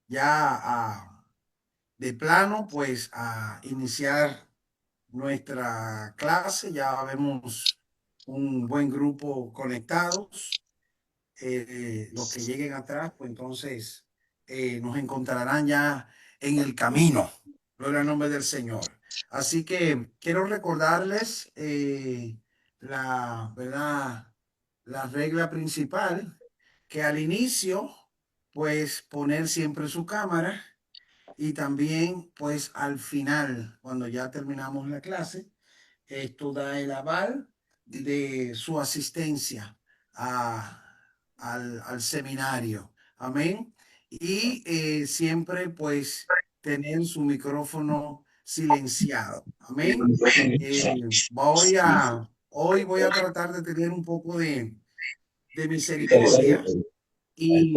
ya de plano, pues a iniciar nuestra clase. Ya vemos un buen grupo conectados. Los que lleguen atrás, pues entonces nos encontrarán ya en el camino. Gloria al nombre del Señor. Así que quiero recordarles ¿verdad? La regla principal, que al inicio, pues poner siempre su cámara, y también pues al final, cuando ya terminamos la clase, esto da el aval de su asistencia al seminario. Amén. Y siempre pues tener su micrófono silenciado. Amén. Hoy voy a tratar de tener un poco de misericordia, y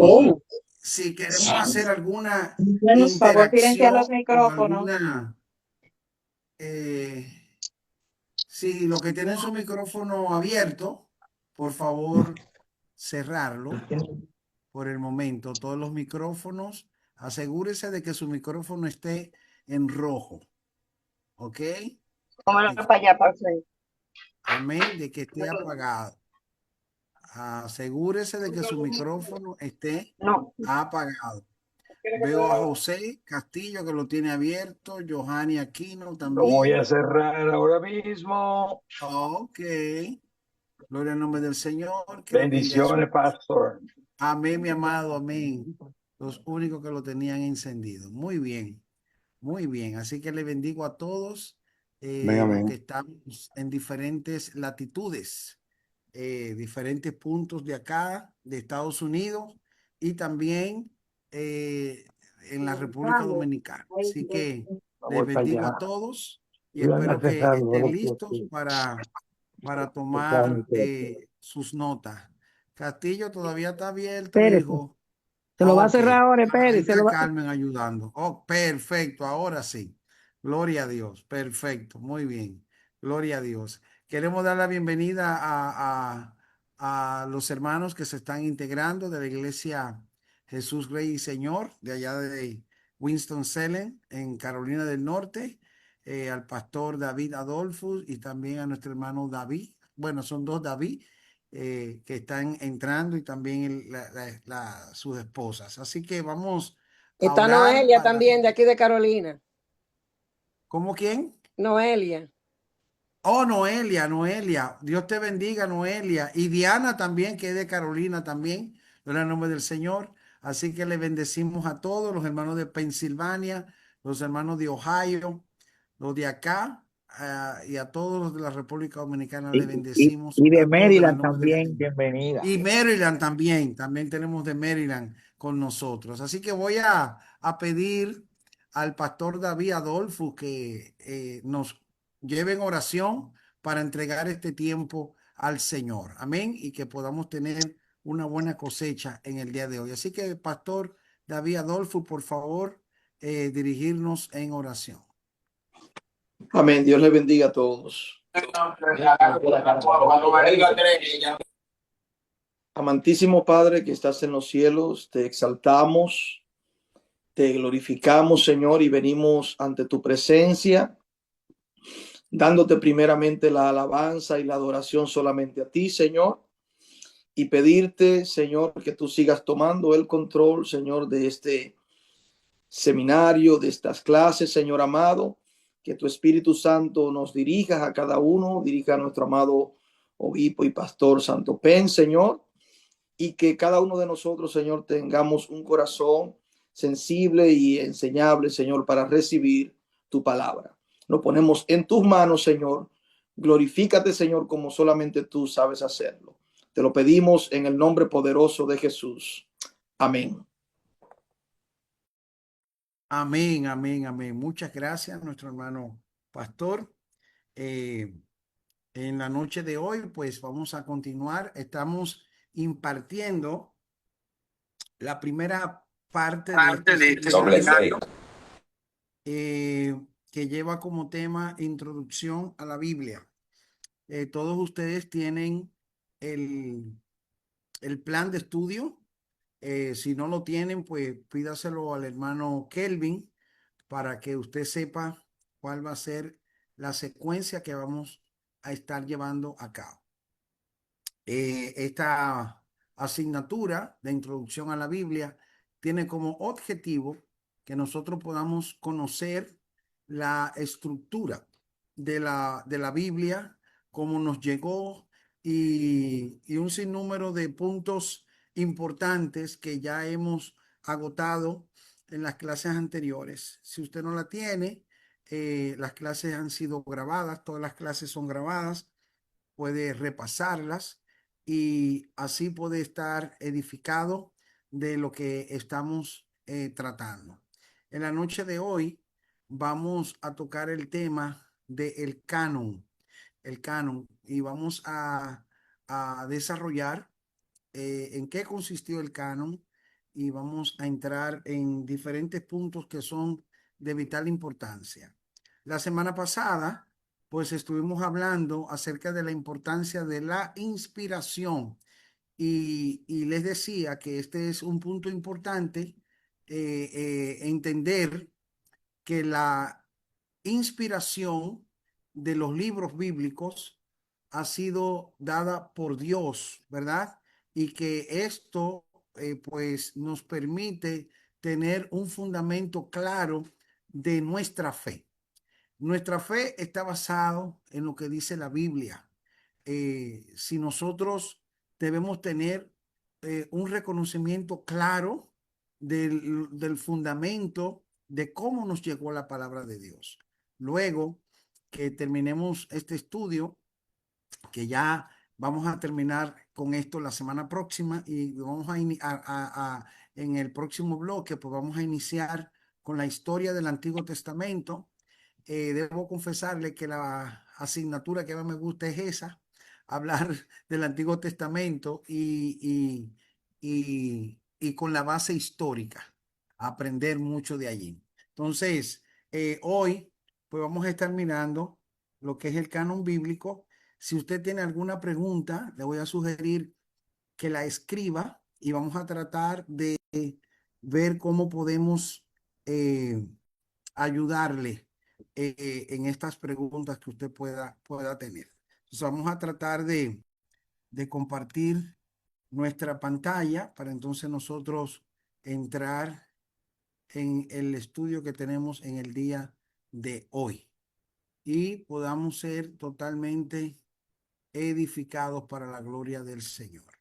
si queremos hacer alguna Por favor, silenciar interacción los o micrófonos. alguna, eh, si lo que tienen su micrófono abierto, por favor, cerrarlo por el momento. Todos los micrófonos, asegúrese de que su micrófono esté en rojo, ¿ok? Vámonos De- para allá, para el frente. amén, de que esté apagado. Asegúrese de que su micrófono esté No. apagado. Veo a José Castillo que lo tiene abierto, Johanny Aquino Lo voy a también. cerrar ahora mismo. Ok, gloria al nombre del Señor, que le bendiga a su... Bendiciones, pastor. Amén, mi amado, amén. Los únicos que lo tenían encendido. Muy bien, muy bien. Así que le bendigo a todos Venga, los que amén. estamos en diferentes latitudes, diferentes puntos de acá, de Estados Unidos, y también eh, en la República Dominicana. Así que les Vamos para bendigo a allá. todos y Iban a espero que cerrar estén los listos para tomar bloques. sus notas. Castillo todavía está abierto, Espérese. hijo. Se lo va a Ok. cerrar ahora, Ahí espérese. está Carmen ayudando. Oh, perfecto. Ahora sí. Gloria a Dios. Perfecto. Muy bien. Gloria a Dios. Queremos dar la bienvenida a los hermanos que se están integrando de la iglesia Jesús Rey y Señor, de allá de Winston-Salem, en Carolina del Norte, al pastor David Adolfo y también a nuestro hermano David. Bueno, son dos David que están entrando, y también sus esposas. Así que vamos a Está orar Noelia para... también, de aquí de Carolina. ¿Cómo quién? Noelia. Oh, Noelia, Noelia. Dios te bendiga, Noelia. Y Diana también, que es de Carolina también. En el nombre del Señor. Así que le bendecimos a todos los hermanos de Pensilvania, los hermanos de Ohio, los de acá, y a todos los de la República Dominicana le bendecimos Y de a todos en el Maryland nombre del también, Señor. bienvenida. Y Maryland también, también tenemos de Maryland con nosotros. Así que voy a pedir al pastor David Adolfo que nos lleve en oración para entregar este tiempo al Señor. Amén. Y que podamos tener una buena cosecha en el día de hoy. Así que, pastor David Adolfo, por favor, dirigirnos en oración. Amén. Dios le bendiga a todos. Amantísimo Padre que estás en los cielos, te exaltamos, te glorificamos, Señor, y venimos ante tu presencia, dándote primeramente la alabanza y la adoración solamente a ti, Señor, y pedirte, Señor, que tú sigas tomando el control, Señor, de este seminario, de estas clases, Señor amado, que tu Espíritu Santo nos dirija a cada uno, dirija a nuestro amado obispo y pastor Santo Pen, Señor, y que cada uno de nosotros, Señor, tengamos un corazón sensible y enseñable, Señor, para recibir tu palabra. Nos ponemos en tus manos, Señor. Glorifícate, Señor, como solamente tú sabes hacerlo. Te lo pedimos en el nombre poderoso de Jesús. Amén. Amén, amén, amén. Muchas gracias, nuestro hermano pastor. Eh, en la noche de hoy, pues vamos a continuar. Estamos impartiendo la primera parte de este seminario, que lleva como tema Introducción a la Biblia. Todos ustedes tienen el, el plan de estudio Si no lo tienen, pues pídaselo al hermano Kelvin para que usted sepa cuál va a ser la secuencia que vamos a estar llevando a cabo. Esta asignatura de introducción a la Biblia tiene como objetivo que nosotros podamos conocer la estructura de la Biblia, cómo nos llegó y un sinnúmero de puntos importantes que ya hemos agotado en las clases anteriores. Si usted no la tiene, las clases han sido grabadas, todas las clases son grabadas, puede repasarlas y así puede estar edificado de lo que estamos tratando. En la noche de hoy vamos a tocar el tema del canon, y vamos a desarrollar en qué consistió el canon y vamos a entrar en diferentes puntos que son de vital importancia. La semana pasada, pues estuvimos hablando acerca de la importancia de la inspiración y les decía que este es un punto importante, entender que la inspiración de los libros bíblicos ha sido dada por Dios, ¿verdad? Y que esto pues nos permite tener un fundamento claro de nuestra fe. Nuestra fe está basado en lo que dice la Biblia. Si nosotros debemos tener un reconocimiento claro del fundamento de cómo nos llegó la palabra de Dios. Luego que terminemos este estudio, que ya vamos a terminar con esto la semana próxima y vamos en el próximo bloque, pues vamos a iniciar con la historia del Antiguo Testamento. Debo confesarle que la asignatura que más me gusta es esa, hablar del Antiguo Testamento y con la base histórica, aprender mucho de allí. Entonces, hoy, pues vamos a estar mirando lo que es el canon bíblico. Si usted tiene alguna pregunta, le voy a sugerir que la escriba y vamos a tratar de ver cómo podemos ayudarle en estas preguntas que usted pueda tener. Entonces vamos a tratar de compartir nuestra pantalla para entonces nosotros entrar en el estudio que tenemos en el día de hoy y podamos ser totalmente edificados para la gloria del Señor.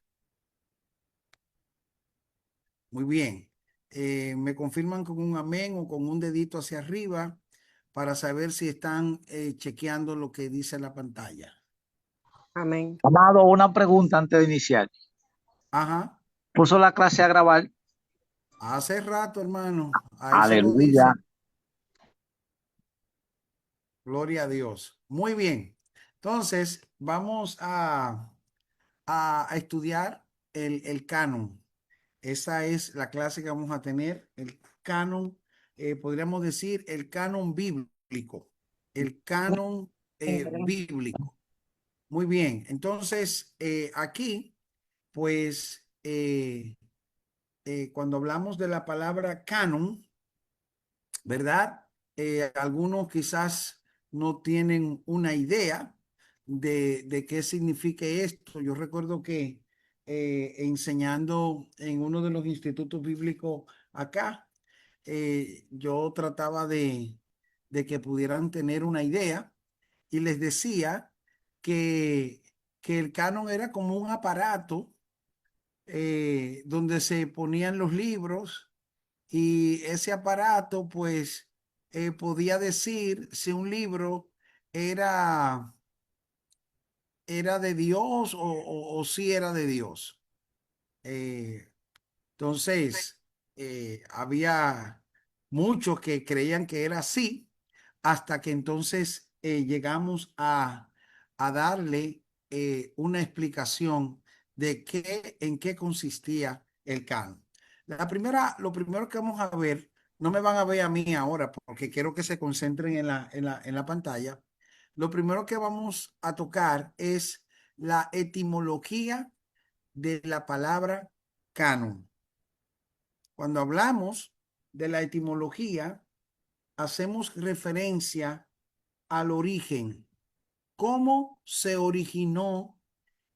Muy bien. Me confirman con un amén o con un dedito hacia arriba para saber si están chequeando lo que dice la pantalla. Amén. Amado, una pregunta antes de iniciar. Ajá. ¿Puso la clase a grabar? Hace rato, hermano. Ahí se lo Aleluya. dice. Gloria a Dios. Muy bien. Entonces, vamos a estudiar el canon. Esa es la clase que vamos a tener. El canon, podríamos decir, el canon bíblico. El canon bíblico. Muy bien. Entonces, aquí, pues, cuando hablamos de la palabra canon, ¿verdad? Algunos quizás no tienen una idea de qué signifique esto. Yo recuerdo que enseñando en uno de los institutos bíblicos acá, yo trataba de que pudieran tener una idea y les decía que, que el canon era como un aparato donde se ponían los libros y ese aparato pues podía decir si un libro era, era de Dios o si era de Dios. Eh, entonces, había muchos que creían que era así, hasta que entonces llegamos a darle una explicación de en qué consistía el canon. Lo primero que vamos a ver, no me van a ver a mí ahora porque quiero que se concentren en la pantalla. Lo primero que vamos a tocar es la etimología de la palabra canon. Cuando hablamos de la etimología, hacemos referencia al origen, cómo se originó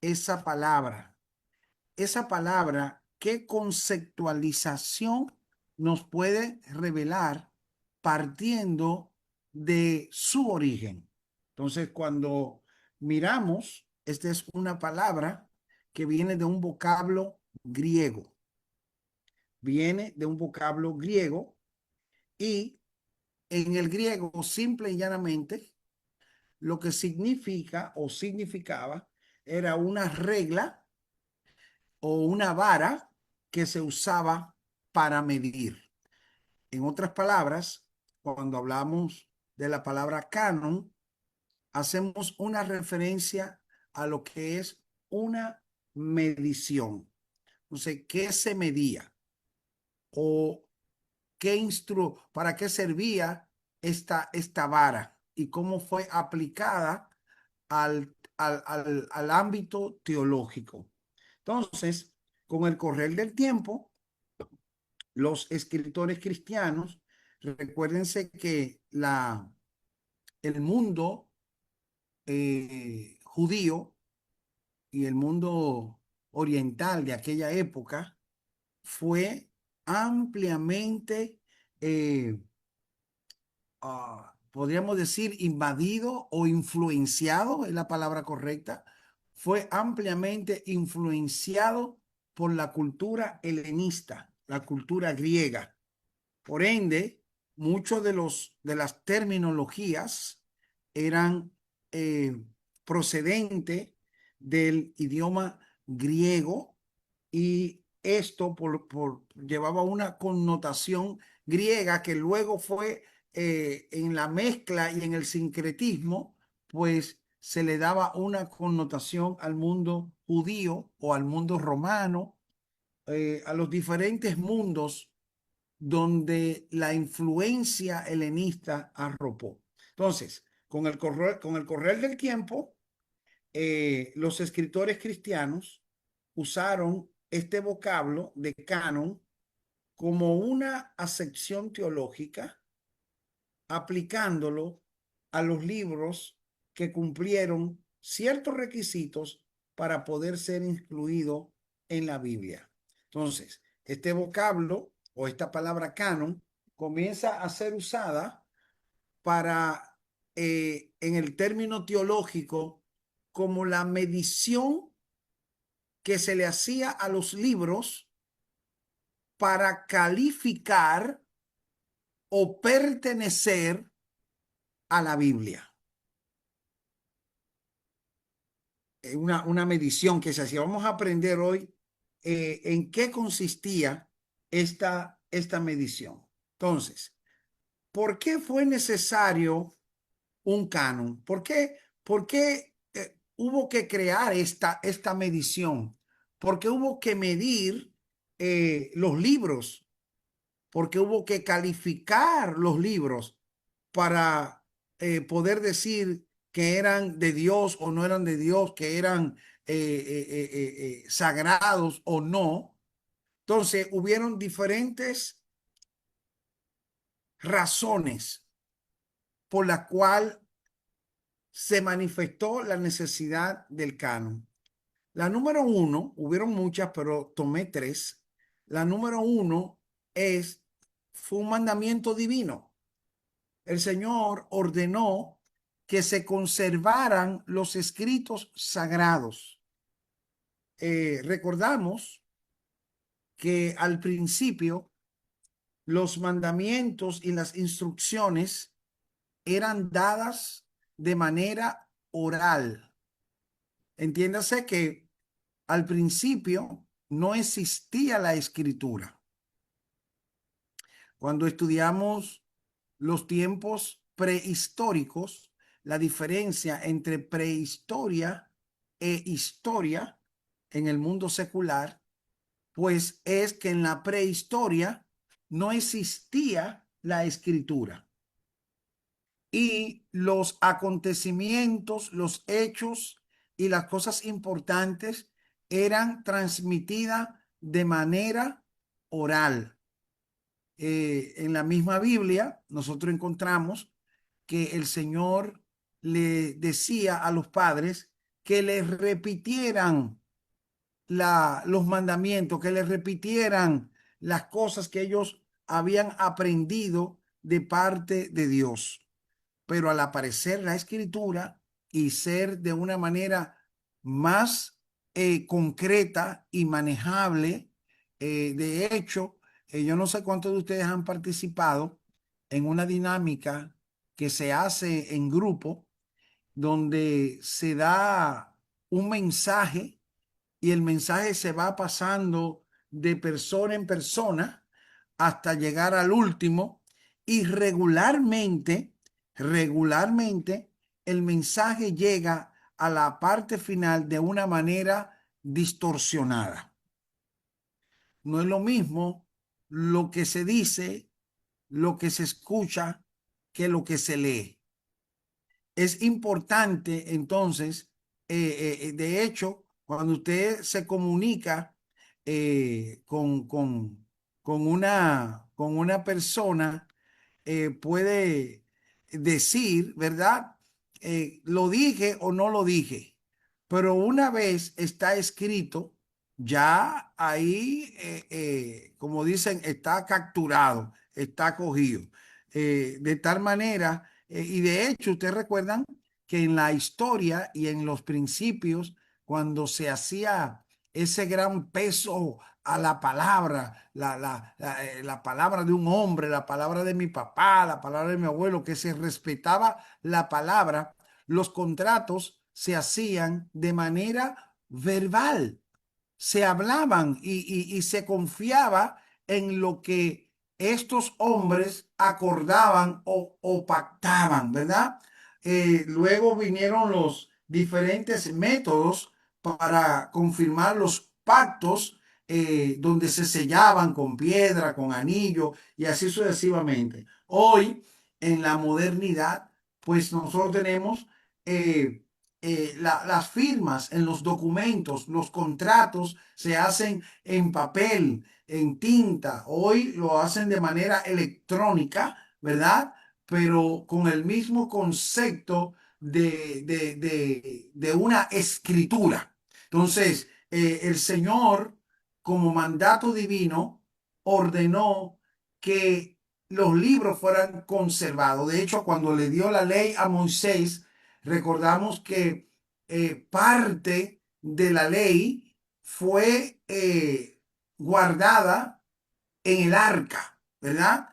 esa palabra. Esa palabra, ¿qué conceptualización nos puede revelar partiendo de su origen? Entonces, cuando miramos, esta es una palabra que viene de un vocablo griego. Viene de un vocablo griego y en el griego, simple y llanamente, lo que significa o significaba era una regla o una vara que se usaba para medir. En otras palabras, cuando hablamos de la palabra canon, hacemos una referencia a lo que es una medición. Entonces, ¿qué se medía? ¿O para qué servía esta vara? ¿Y cómo fue aplicada al ámbito teológico? Entonces, con el correr del tiempo, los escritores cristianos, recuérdense que el mundo judío y el mundo oriental de aquella época fue ampliamente, podríamos decir, invadido o influenciado, es la palabra correcta, fue ampliamente influenciado por la cultura helenista, la cultura griega. Por ende, muchos de las terminologías eran procedentes del idioma griego y esto llevaba una connotación griega que luego fue en la mezcla y en el sincretismo, pues se le daba una connotación al mundo judío o al mundo romano, a los diferentes mundos donde la influencia helenista arropó. Entonces, con el correr del tiempo, los escritores cristianos usaron este vocablo de canon como una acepción teológica, aplicándolo a los libros que cumplieron ciertos requisitos para poder ser incluido en la Biblia. Entonces, este vocablo o esta palabra canon comienza a ser usada para, en el término teológico, como la medición que se le hacía a los libros para calificar o pertenecer a la Biblia. Una medición que se hacía. Vamos a aprender hoy en qué consistía esta medición. Entonces, ¿por qué fue necesario un canon? ¿Por qué hubo que crear esta medición? ¿Por qué hubo que medir los libros? ¿Por qué hubo que calificar los libros para poder decir que eran de Dios o no eran de Dios, que eran sagrados o no? Entonces, hubieron diferentes razones por la cual se manifestó la necesidad del canon. La número uno, hubieron muchas, pero tomé tres. La número uno fue un mandamiento divino. El Señor ordenó que se conservaran los escritos sagrados. Recordamos que al principio los mandamientos y las instrucciones eran dadas de manera oral. Entiéndase que al principio no existía la escritura. Cuando estudiamos los tiempos prehistóricos, la diferencia entre prehistoria e historia en el mundo secular, pues es que en la prehistoria no existía la escritura. Y los acontecimientos, los hechos y las cosas importantes eran transmitidas de manera oral. En la misma Biblia nosotros encontramos que el Señor le decía a los padres que les repitieran los mandamientos, que les repitieran las cosas que ellos habían aprendido de parte de Dios. Pero al aparecer la escritura y ser de una manera más concreta y manejable, de hecho, yo no sé cuántos de ustedes han participado en una dinámica que se hace en grupo, donde se da un mensaje y el mensaje se va pasando de persona en persona hasta llegar al último, y regularmente el mensaje llega a la parte final de una manera distorsionada. No es lo mismo lo que se dice, lo que se escucha, que lo que se lee. Es importante entonces, de hecho, cuando usted se comunica con una persona, puede decir, ¿verdad? Lo dije o no lo dije, pero una vez está escrito, ya ahí, como dicen, está capturado, está cogido. De tal manera, y de hecho, ustedes recuerdan que en la historia y en los principios, cuando se hacía ese gran peso a la palabra, la palabra de un hombre, la palabra de mi papá, la palabra de mi abuelo, que se respetaba la palabra, los contratos se hacían de manera verbal, se hablaban y se confiaba en lo que estos hombres acordaban o pactaban, ¿verdad? Luego vinieron los diferentes métodos para confirmar los pactos, donde se sellaban con piedra, con anillo y así sucesivamente. Hoy, en la modernidad, pues nosotros tenemos las firmas en los documentos, los contratos se hacen en papel, en tinta. Hoy lo hacen de manera electrónica, ¿verdad? Pero con el mismo concepto de una escritura. Entonces, el Señor, como mandato divino, ordenó que los libros fueran conservados. De hecho, cuando le dio la ley a Moisés, recordamos que parte de la ley fue guardada en el arca, ¿verdad?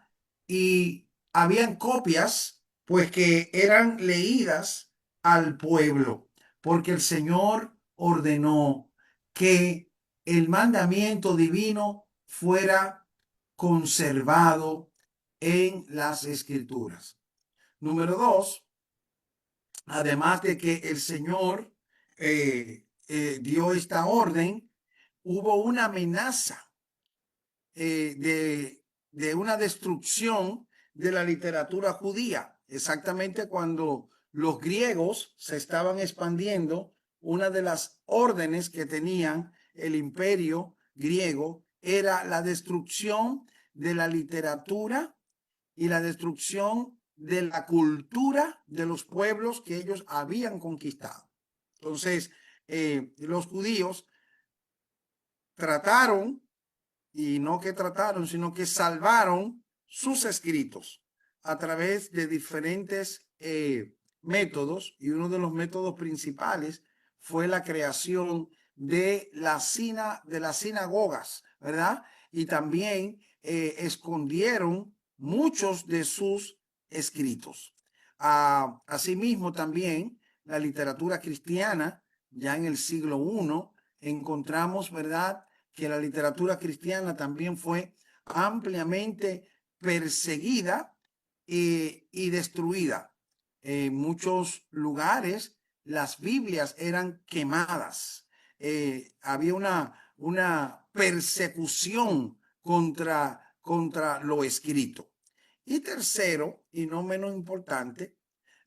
Y habían copias, pues, que eran leídas al pueblo, porque el Señor ordenó que el mandamiento divino fuera conservado en las escrituras. Número dos, además de que el Señor dio esta orden, hubo una amenaza de una destrucción de la literatura judía. Exactamente cuando los griegos se estaban expandiendo, una de las órdenes que tenían el imperio griego era la destrucción de la literatura y la destrucción de la cultura de los pueblos que ellos habían conquistado. Entonces, los judíos trataron, y no que trataron, sino que salvaron sus escritos a través de diferentes métodos, y uno de los métodos principales fue la creación de las sinagogas, ¿verdad? Y también escondieron muchos de sus escritos. Asimismo, también la literatura cristiana, ya en el siglo I, encontramos, ¿verdad?, que la literatura cristiana también fue ampliamente perseguida y destruida. En muchos lugares las Biblias eran quemadas. Había una persecución contra lo escrito. Y tercero, y no menos importante,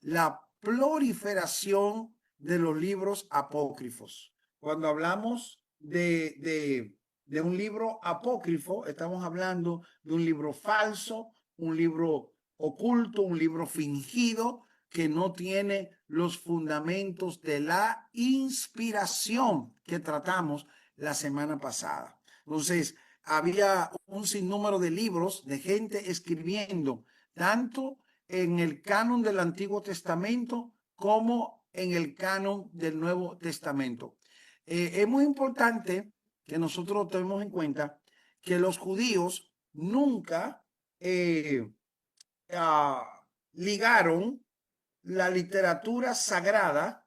la proliferación de los libros apócrifos. Cuando hablamos de de un libro apócrifo, estamos hablando de un libro falso, un libro oculto, un libro fingido que no tiene los fundamentos de la inspiración que tratamos la semana pasada. Entonces, había un sinnúmero de libros de gente escribiendo, tanto en el canon del Antiguo Testamento como en el canon del Nuevo Testamento. Es muy importante que nosotros tomemos en cuenta que los judíos nunca ligaron la literatura sagrada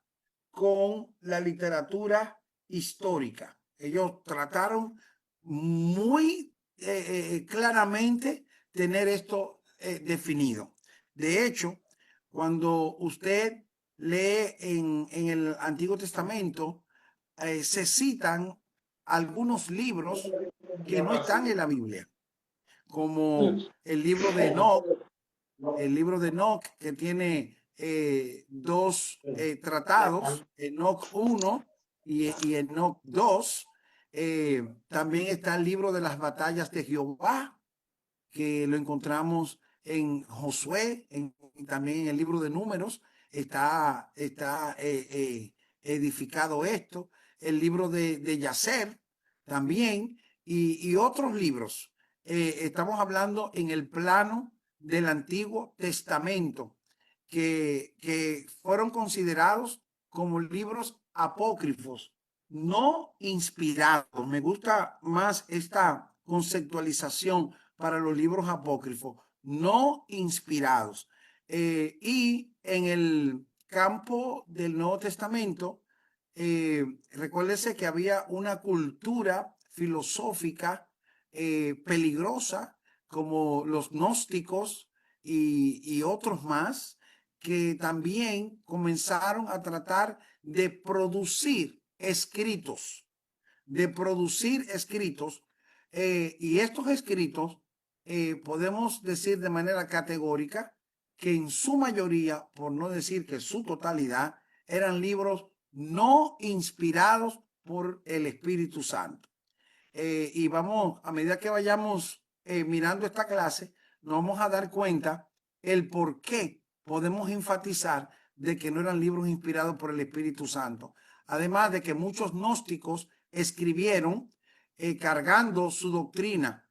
con la literatura histórica. Ellos trataron muy claramente tener esto definido. De hecho, cuando usted lee en el Antiguo Testamento, se citan algunos libros que no están en la Biblia, como el libro de Enoch, que tiene dos tratados, Enoch 1 y Enoch 2. También está el libro de las batallas de Jehová, que lo encontramos en Josué, también en el libro de Números está edificado esto, el libro de Yacer también, y otros libros. Estamos hablando en el plano del Antiguo Testamento, que fueron considerados como libros apócrifos, no inspirados. Me gusta más esta conceptualización para los libros apócrifos, no inspirados. Y en el campo del Nuevo Testamento, recuérdese que había una cultura filosófica peligrosa, como los gnósticos y otros más, que también comenzaron a tratar de producir escritos, y estos escritos podemos decir de manera categórica que en su mayoría, por no decir que su totalidad, eran libros no inspirados por el Espíritu Santo. Y vamos, a medida que vayamos mirando esta clase, nos vamos a dar cuenta el por qué podemos enfatizar de que no eran libros inspirados por el Espíritu Santo. Además de que muchos gnósticos escribieron cargando su doctrina.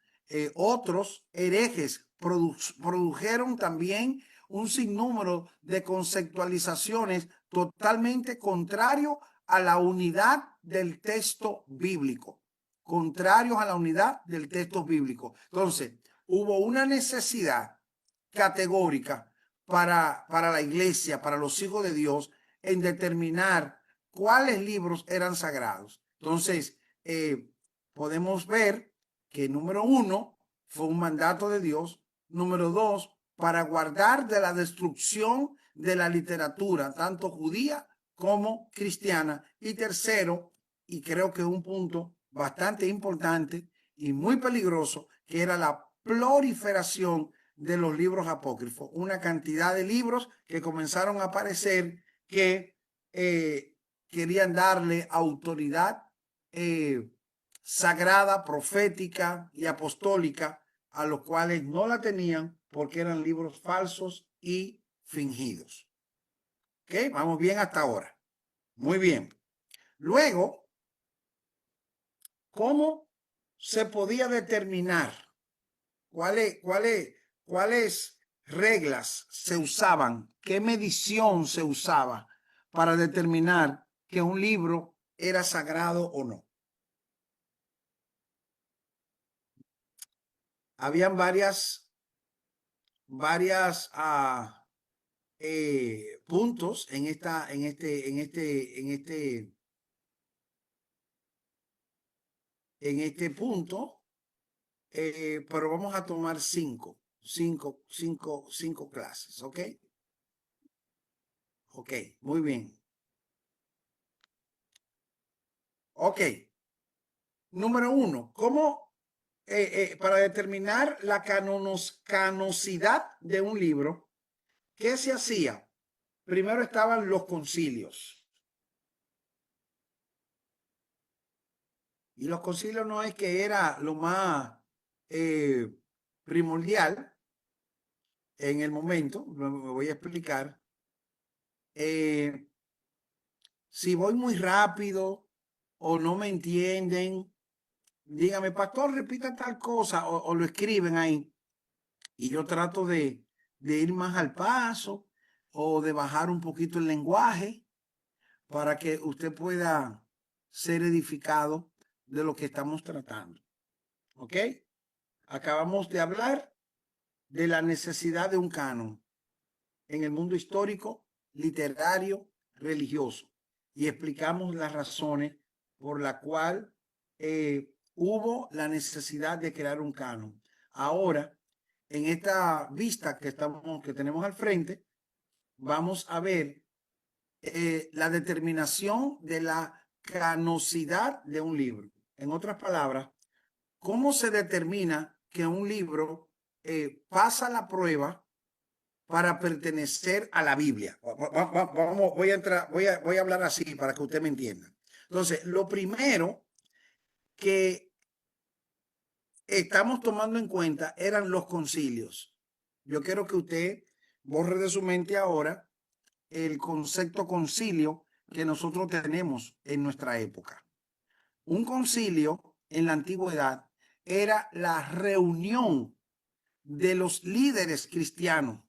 Otros herejes produjeron también un sinnúmero de conceptualizaciones totalmente contrario a la unidad del texto bíblico. Contrarios a la unidad del texto bíblico. Entonces, hubo una necesidad categórica para la iglesia, para los hijos de Dios, en determinar cuáles libros eran sagrados. Entonces, podemos ver que número 1 fue un mandato de Dios. Número 2, para guardar de la destrucción de la literatura, tanto judía como cristiana. Y tercero, y creo que un punto bastante importante y muy peligroso, que era la proliferación de los libros apócrifos. Una cantidad de libros que comenzaron a aparecer que querían darle autoridad sagrada, profética y apostólica a los cuales no la tenían porque eran libros falsos y fingidos. ¿Ok? Vamos bien hasta ahora. Muy bien. Luego, ¿cómo se podía determinar cuáles reglas se usaban, qué medición se usaba para determinar que un libro era sagrado o no? Habían varias puntos en este punto, pero vamos a tomar cinco clases, ¿ok? Ok, muy bien. Ok. Número 1, ¿cómo para determinar la canosidad de un libro? ¿Qué se hacía? Primero estaban los concilios. Y los concilios no es que era lo más primordial en el momento, me voy a explicar. Si voy muy rápido o no me entienden, dígame, pastor, repita tal cosa, o lo escriben ahí. Y yo trato de ir más al paso o de bajar un poquito el lenguaje para que usted pueda ser edificado de lo que estamos tratando. ¿Ok? Acabamos de hablar de la necesidad de un canon en el mundo histórico, literario, religioso. Y explicamos las razones por la cual hubo la necesidad de crear un canon. Ahora, en esta vista que tenemos al frente, vamos a ver la determinación de la canosidad de un libro. En otras palabras, ¿cómo se determina que un libro pasa la prueba para pertenecer a la Biblia? Vamos, voy a hablar así para que usted me entienda. Entonces, lo primero que estamos tomando en cuenta eran los concilios. Yo quiero que usted borre de su mente ahora el concepto concilio que nosotros tenemos en nuestra época. Un concilio en la antigüedad era la reunión de los líderes cristianos,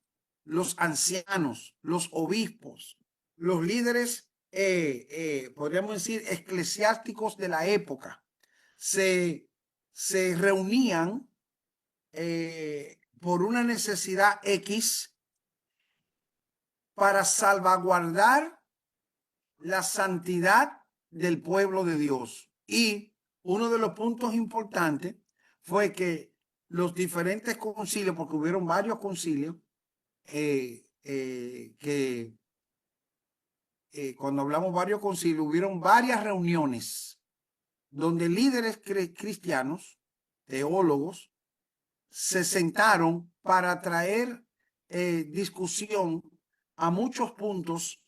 los ancianos, los obispos, los líderes, podríamos decir, eclesiásticos de la época. Se reunían por una necesidad X para salvaguardar la santidad del pueblo de Dios. Y uno de los puntos importantes fue que los diferentes concilios, porque hubieron varios concilios, cuando hablamos varios concilios, hubieron varias reuniones donde líderes cristianos, teólogos, se sentaron para traer discusión a muchos puntos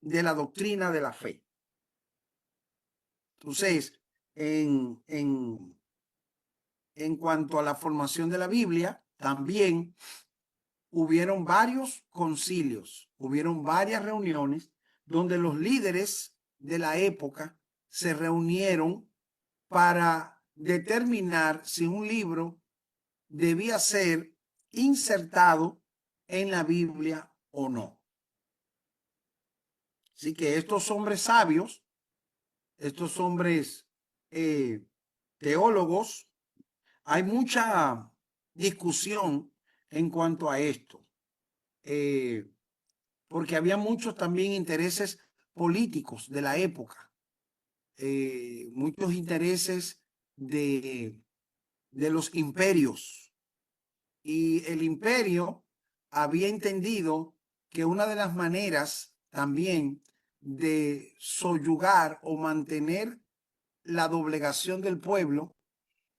de la doctrina de la fe. Entonces, en cuanto a la formación de la Biblia, también hubieron varios concilios, hubieron varias reuniones donde los líderes de la época se reunieron para determinar si un libro debía ser insertado en la Biblia o no. Así que estos hombres sabios, estos hombres teólogos, hay mucha discusión en cuanto a esto, porque había muchos también intereses políticos de la época, muchos intereses de los imperios. Y el imperio había entendido que una de las maneras también de soyugar o mantener la doblegación del pueblo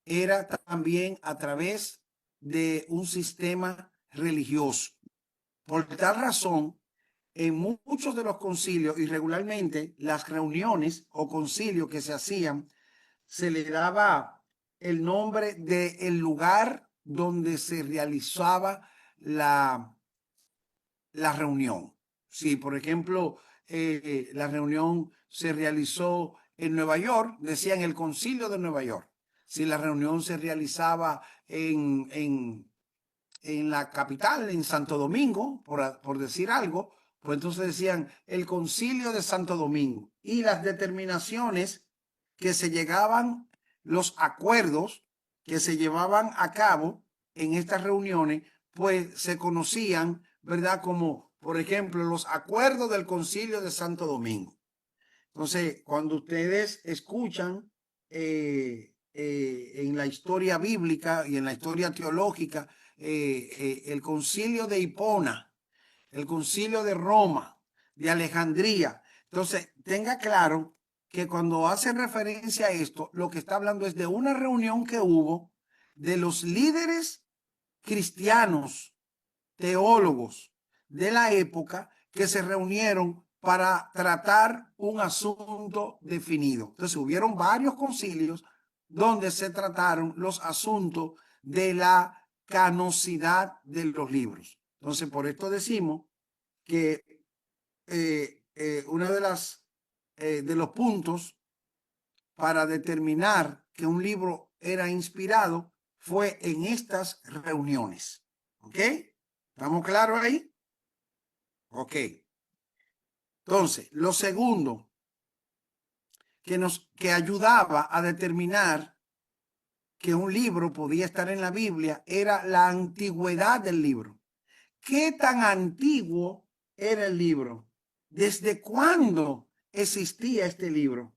era también a través de un sistema religioso. Por tal razón, en muchos de los concilios, y regularmente las reuniones o concilios que se hacían, se le daba el nombre del lugar donde se realizaba la reunión. Si, por ejemplo, la reunión se realizó en Nueva York, decían el Concilio de Nueva York. Si la reunión se realizaba en la capital, en Santo Domingo, por decir algo, pues entonces decían el Concilio de Santo Domingo. Y las determinaciones que se llegaban, los acuerdos que se llevaban a cabo en estas reuniones, pues se conocían, ¿verdad? Como, por ejemplo, los acuerdos del Concilio de Santo Domingo. Entonces, cuando ustedes escuchan en la historia bíblica y en la historia teológica, el concilio de Hipona, el concilio de Roma, de Alejandría. Entonces, tenga claro que cuando hace referencia a esto, lo que está hablando es de una reunión que hubo de los líderes cristianos, teólogos de la época, que se reunieron para tratar un asunto definido. Entonces hubieron varios concilios donde se trataron los asuntos de la canosidad de los libros. Entonces, por esto decimos que uno de los puntos para determinar que un libro era inspirado fue en estas reuniones. ¿Ok? ¿Estamos claros ahí? Ok. Entonces, lo segundo que ayudaba a determinar que un libro podía estar en la Biblia era la antigüedad del libro. ¿Qué tan antiguo era el libro? ¿Desde cuándo existía este libro?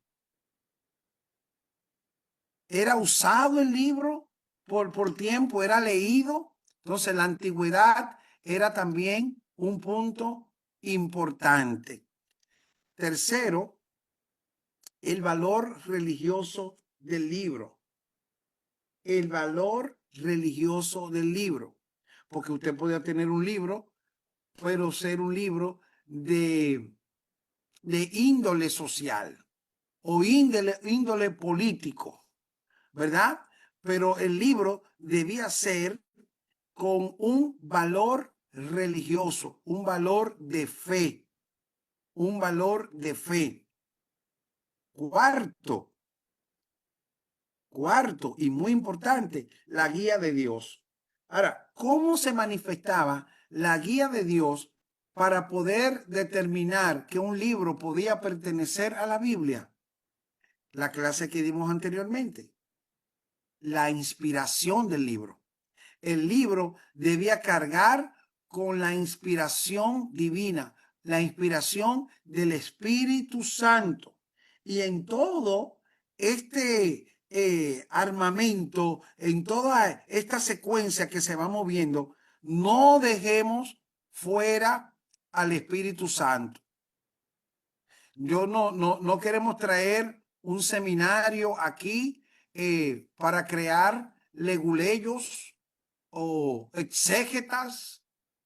¿Era usado el libro por tiempo? ¿Era leído? Entonces la antigüedad era también un punto importante. Tercero, el valor religioso del libro. El valor religioso del libro. Porque usted podía tener un libro, pero ser un libro de índole social o índole político, ¿verdad? Pero el libro debía ser con un valor religioso, un valor de fe, un valor de fe. Cuarto y muy importante, la guía de Dios. Ahora, ¿cómo se manifestaba la guía de Dios para poder determinar que un libro podía pertenecer a la Biblia? La clase que dimos anteriormente. La inspiración del libro. El libro debía cargar con la inspiración divina, la inspiración del Espíritu Santo. Y en todo este armamento, en toda esta secuencia que se va moviendo, no dejemos fuera al Espíritu Santo. No queremos traer un seminario aquí para crear leguleyos o exégetas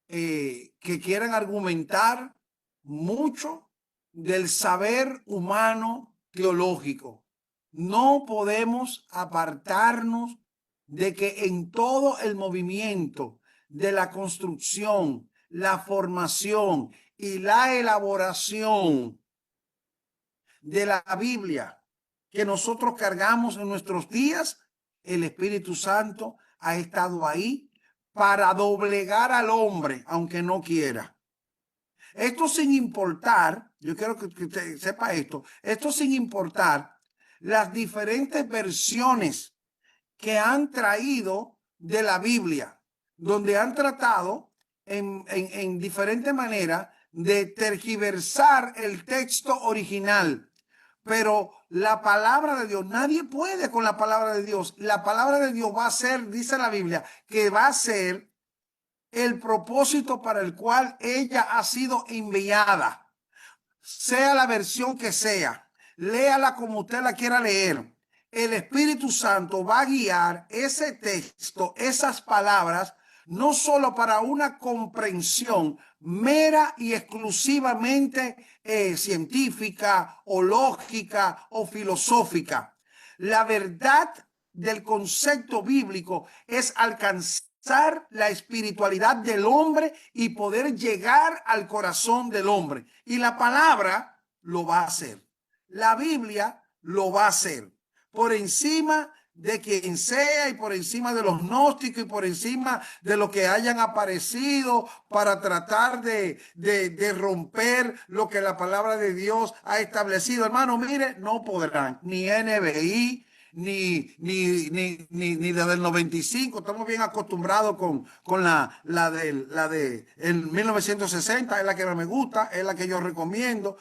que quieran argumentar mucho del saber humano teológico. No podemos apartarnos de que en todo el movimiento de la construcción, la formación y la elaboración de la Biblia que nosotros cargamos en nuestros días, el Espíritu Santo ha estado ahí para doblegar al hombre, aunque no quiera. Esto sin importar, yo quiero que usted sepa esto sin importar las diferentes versiones que han traído de la Biblia, donde han tratado en diferente manera de tergiversar el texto original. Pero la palabra de Dios, nadie puede con la palabra de Dios. La palabra de Dios va a ser, dice la Biblia, que va a ser el propósito para el cual ella ha sido enviada. Sea la versión que sea, léala como usted la quiera leer. El Espíritu Santo va a guiar ese texto, esas palabras, no solo para una comprensión mera y exclusivamente científica o lógica o filosófica. La verdad del concepto bíblico es alcanzar la espiritualidad del hombre y poder llegar al corazón del hombre. Y la palabra lo va a hacer. La Biblia lo va a hacer. Por encima de quien sea y por encima de los gnósticos y por encima de lo que hayan aparecido para tratar de romper lo que la palabra de Dios ha establecido. Hermano, mire, no podrán, ni NBI, ni desde el 95, estamos bien acostumbrados con la de en 1960, es la que me gusta, es la que yo recomiendo,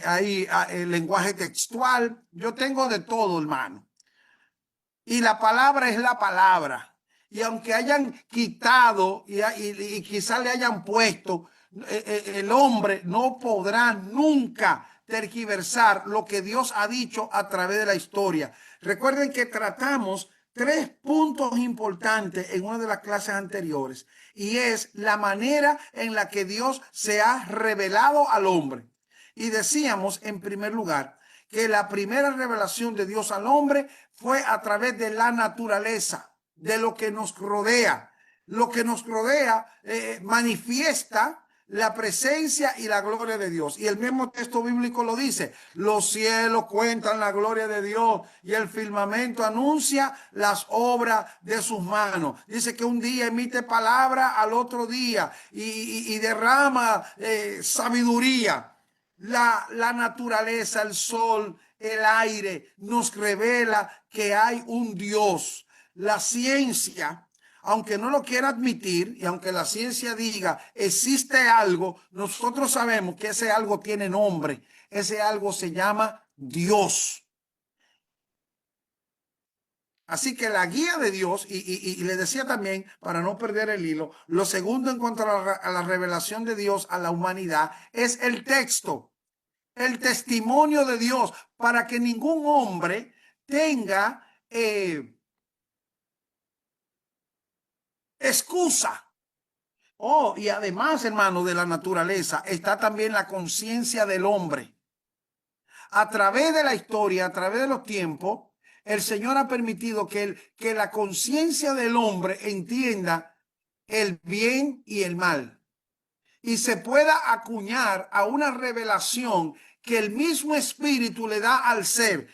ahí el lenguaje textual, yo tengo de todo, hermano. Y la palabra es la palabra. Y aunque hayan quitado y quizás le hayan puesto, el hombre no podrá nunca tergiversar lo que Dios ha dicho a través de la historia. Recuerden que tratamos 3 puntos importantes en una de las clases anteriores, y es la manera en la que Dios se ha revelado al hombre. Y decíamos, en primer lugar, que la primera revelación de Dios al hombre fue a través de la naturaleza, de lo que nos rodea. Lo que nos rodea manifiesta la presencia y la gloria de Dios. Y el mismo texto bíblico lo dice: los cielos cuentan la gloria de Dios y el firmamento anuncia las obras de sus manos. Dice que un día emite palabra al otro día y derrama sabiduría. La naturaleza, el sol, el aire nos revela que hay un Dios. La ciencia, aunque no lo quiera admitir, y aunque la ciencia diga existe algo, nosotros sabemos que ese algo tiene nombre. Ese algo se llama Dios. Así que la guía de Dios, y le decía también, para no perder el hilo, lo segundo en cuanto a la revelación de Dios a la humanidad es el texto, el testimonio de Dios, para que ningún hombre tenga excusa. Oh, y además, hermano, de la naturaleza está también la conciencia del hombre. A través de la historia, a través de los tiempos, el Señor ha permitido que la conciencia del hombre entienda el bien y el mal y se pueda acuñar a una revelación que el mismo Espíritu le da al ser.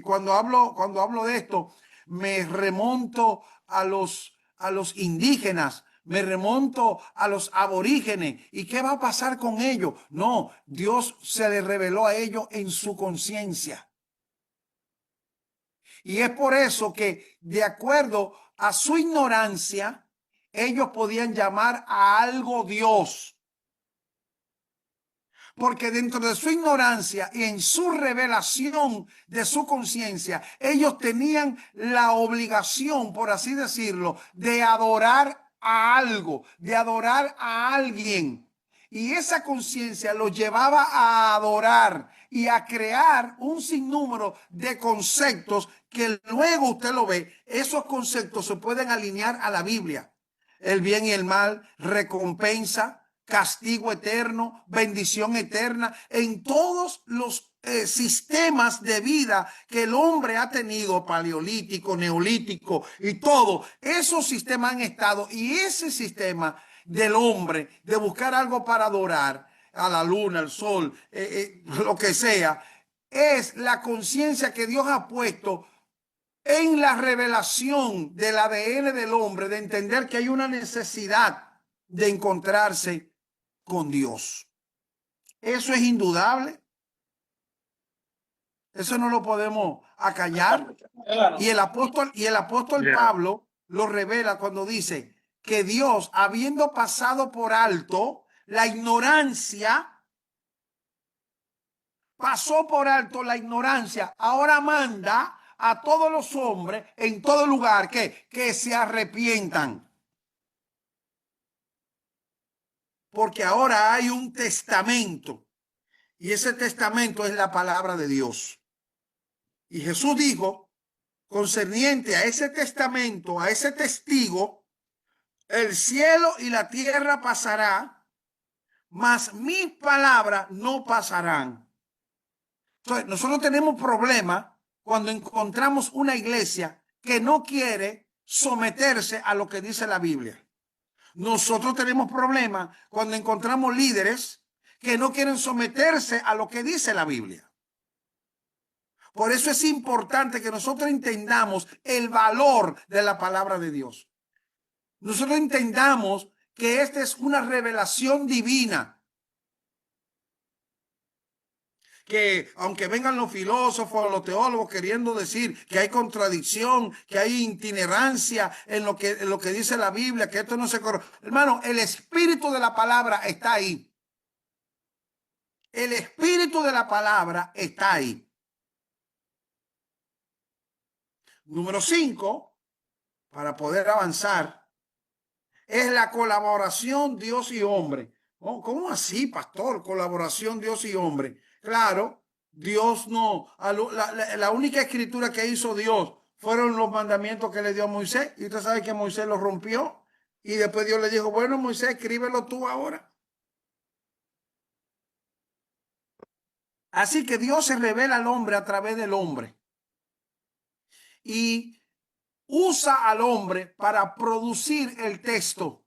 Cuando hablo de esto, me remonto a los indígenas, me remonto a los aborígenes. ¿Y qué va a pasar con ellos? No, Dios se le reveló a ellos en su conciencia. Y es por eso que, de acuerdo a su ignorancia, ellos podían llamar a algo Dios. Porque dentro de su ignorancia y en su revelación de su conciencia, ellos tenían la obligación, por así decirlo, de adorar a algo, de adorar a alguien. Y esa conciencia los llevaba a adorar y a crear un sinnúmero de conceptos que luego usted lo ve. Esos conceptos se pueden alinear a la Biblia. El bien y el mal, recompensa, castigo eterno, bendición eterna, en todos los sistemas de vida que el hombre ha tenido, paleolítico, neolítico y todo, esos sistemas han estado, y ese sistema del hombre de buscar algo para adorar a la luna, al sol, lo que sea, es la conciencia que Dios ha puesto en la revelación del ADN del hombre, de entender que hay una necesidad de encontrarse con Dios. Eso es indudable. Eso no lo podemos acallar. Y el apóstol Pablo lo revela cuando dice que Dios, habiendo pasado por alto la ignorancia, pasó por alto la ignorancia, ahora manda a todos los hombres en todo lugar que se arrepientan. Porque ahora hay un testamento y ese testamento es la palabra de Dios. Y Jesús dijo, concerniente a ese testamento, a ese testigo, el cielo y la tierra pasará, mas mis palabras no pasarán. Entonces, nosotros tenemos problemas cuando encontramos una iglesia que no quiere someterse a lo que dice la Biblia. Nosotros tenemos problemas cuando encontramos líderes que no quieren someterse a lo que dice la Biblia. Por eso es importante que nosotros entendamos el valor de la palabra de Dios. Nosotros entendamos que esta es una revelación divina. Que aunque vengan los filósofos, los teólogos queriendo decir que hay contradicción, que hay itinerancia en lo que dice la Biblia, que esto no se corre. Hermano, el espíritu de la palabra está ahí. El espíritu de la palabra está ahí. Número 5, para poder avanzar, es la colaboración Dios y hombre. Oh, ¿cómo así, pastor? Colaboración Dios y hombre. Claro, Dios no. La única escritura que hizo Dios fueron los mandamientos que le dio a Moisés. Y usted sabe que Moisés los rompió. Y después Dios le dijo, bueno, Moisés, escríbelo tú ahora. Así que Dios se revela al hombre a través del hombre y usa al hombre para producir el texto,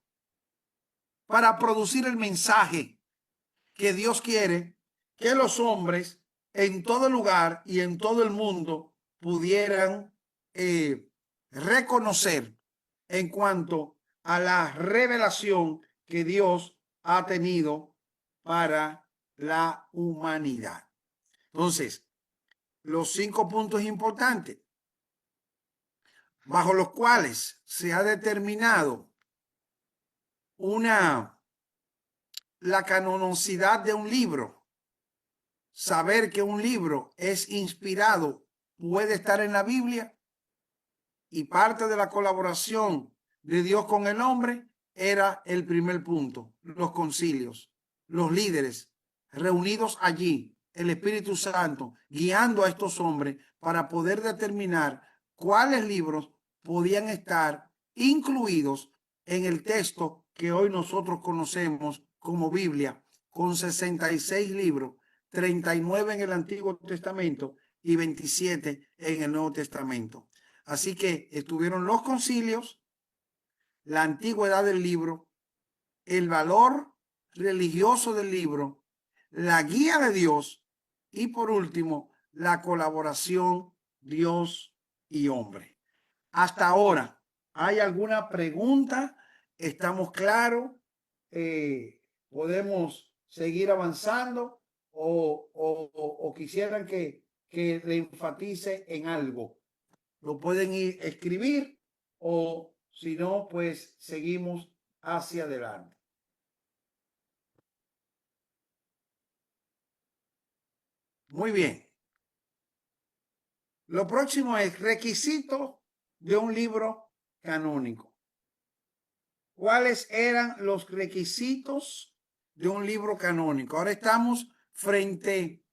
para producir el mensaje que Dios quiere que los hombres en todo lugar y en todo el mundo pudieran reconocer en cuanto a la revelación que Dios ha tenido para la humanidad. Entonces, los 5 puntos importantes bajo los cuales se ha determinado la canonicidad de un libro, saber que un libro es inspirado, puede estar en la Biblia, y parte de la colaboración de Dios con el hombre era el primer punto, los concilios, los líderes reunidos allí, el Espíritu Santo guiando a estos hombres para poder determinar cuáles libros podían estar incluidos en el texto que hoy nosotros conocemos como Biblia, con 66 libros, 39 en el Antiguo Testamento y 27 en el Nuevo Testamento. Así que estuvieron los concilios, la antigüedad del libro, el valor religioso del libro, la guía de Dios y por último, la colaboración Dios y hombre. Hasta ahora, ¿hay alguna pregunta? ¿Estamos claros? ¿Podemos seguir avanzando o quisieran que le enfatice en algo? Lo pueden ir a escribir o si no, pues seguimos hacia adelante. Muy bien. Lo próximo es requisito de un libro canónico. ¿Cuáles eran los requisitos de un libro canónico? Ahora estamos frente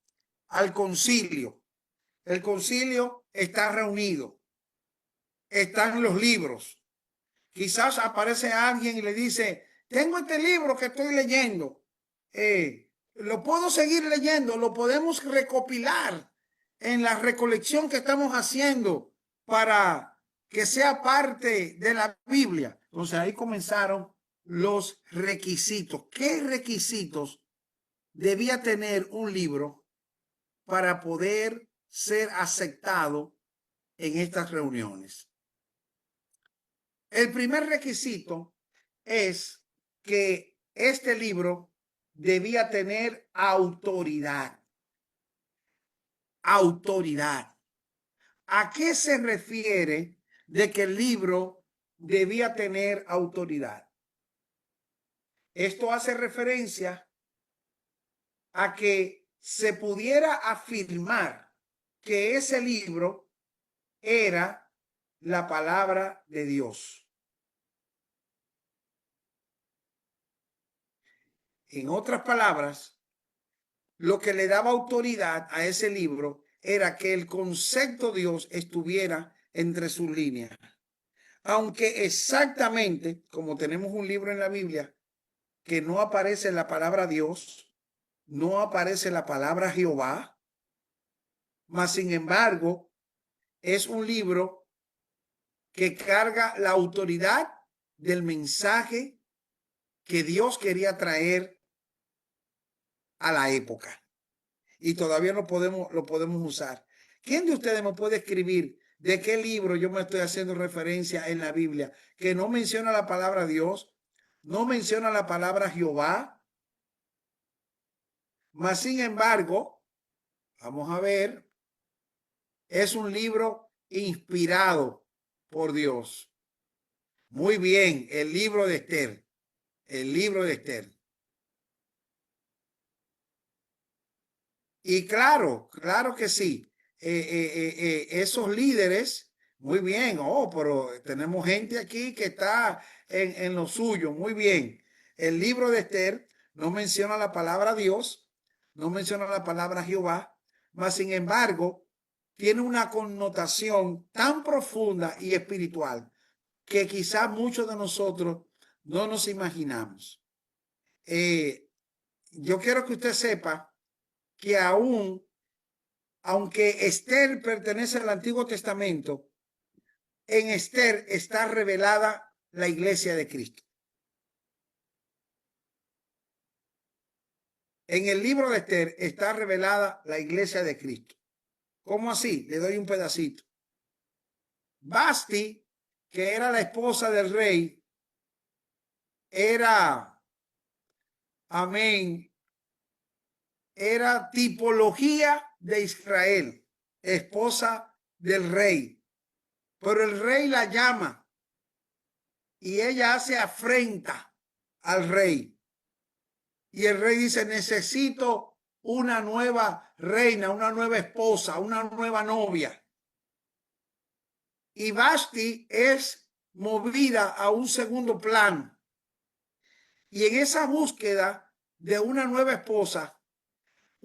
al concilio. El concilio está reunido. Están los libros. Quizás aparece alguien y le dice, tengo este libro que estoy leyendo. Lo puedo seguir leyendo, lo podemos recopilar en la recolección que estamos haciendo para que sea parte de la Biblia. Entonces ahí comenzaron los requisitos. ¿Qué requisitos debía tener un libro para poder ser aceptado en estas reuniones? El primer requisito es que este libro debía tener autoridad. Autoridad. ¿A qué se refiere de que el libro debía tener autoridad? Esto hace referencia a que se pudiera afirmar que ese libro era la palabra de Dios. En otras palabras, lo que le daba autoridad a ese libro era que el concepto de Dios estuviera entre sus líneas. Aunque exactamente, como tenemos un libro en la Biblia que no aparece la palabra Dios, no aparece la palabra Jehová, mas sin embargo, es un libro que carga la autoridad del mensaje que Dios quería traer a la época. Y todavía lo podemos usar. ¿Quién de ustedes me puede escribir de qué libro yo me estoy haciendo referencia en la Biblia que no menciona la palabra Dios, no menciona la palabra Jehová? Mas sin embargo, vamos a ver, es un libro inspirado por Dios. Muy bien, el libro de Esther. El libro de Esther. Y claro que sí. Esos líderes, muy bien. Oh, pero tenemos gente aquí que está en lo suyo. Muy bien. El libro de Esther no menciona la palabra Dios, no menciona la palabra Jehová, mas sin embargo, tiene una connotación tan profunda y espiritual que quizás muchos de nosotros no nos imaginamos. Yo quiero que usted sepa que aunque Esther pertenece al Antiguo Testamento, en Esther está revelada la iglesia de Cristo. En el libro de Esther está revelada la iglesia de Cristo. ¿Cómo así? Le doy un pedacito. Vasti, que era la esposa del rey, era, amén, era tipología de Israel, esposa del rey. Pero el rey la llama y ella hace afrenta al rey. Y el rey dice, necesito una nueva reina, una nueva esposa, una nueva novia. Y Vasti es movida a un segundo plano. Y en esa búsqueda de una nueva esposa,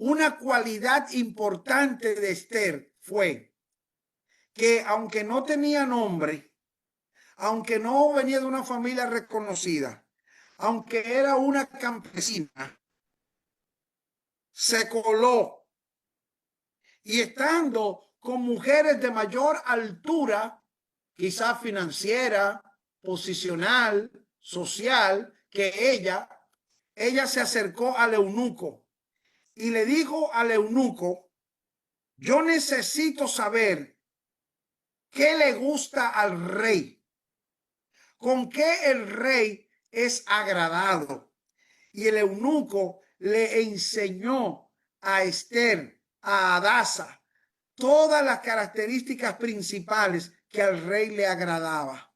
una cualidad importante de Esther fue que aunque no tenía nombre, aunque no venía de una familia reconocida, aunque era una campesina, se coló y estando con mujeres de mayor altura, quizás financiera, posicional, social, que ella se acercó al eunuco y le dijo al eunuco, yo necesito saber qué le gusta al rey, con qué el rey es agradado. Y el eunuco le enseñó a Esther, a Hadasa, todas las características principales que al rey le agradaba.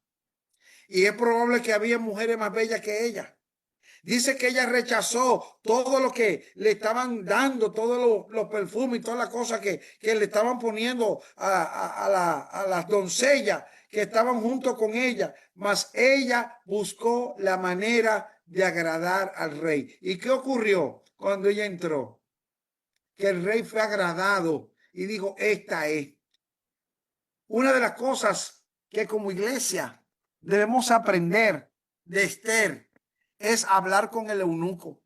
Y es probable que había mujeres más bellas que ella. Dice que ella rechazó todo lo que le estaban dando, todos los perfumes y todas las cosas que le estaban poniendo a las doncellas que estaban junto con ella. Mas ella buscó la manera de agradar al rey. ¿Y qué ocurrió cuando ella entró? Que el rey fue agradado y dijo, esta es. Una de las cosas que como iglesia debemos aprender de Esther es hablar con el eunuco.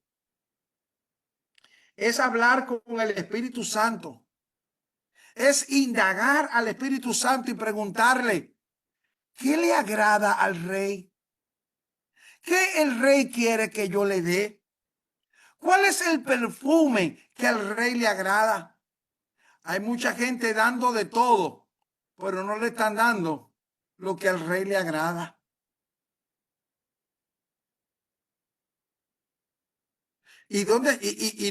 Es hablar con el Espíritu Santo. Es indagar al Espíritu Santo y preguntarle, ¿qué le agrada al rey? ¿Qué el rey quiere que yo le dé? ¿Cuál es el perfume que al rey le agrada? Hay mucha gente dando de todo, pero no le están dando lo que al rey le agrada. Y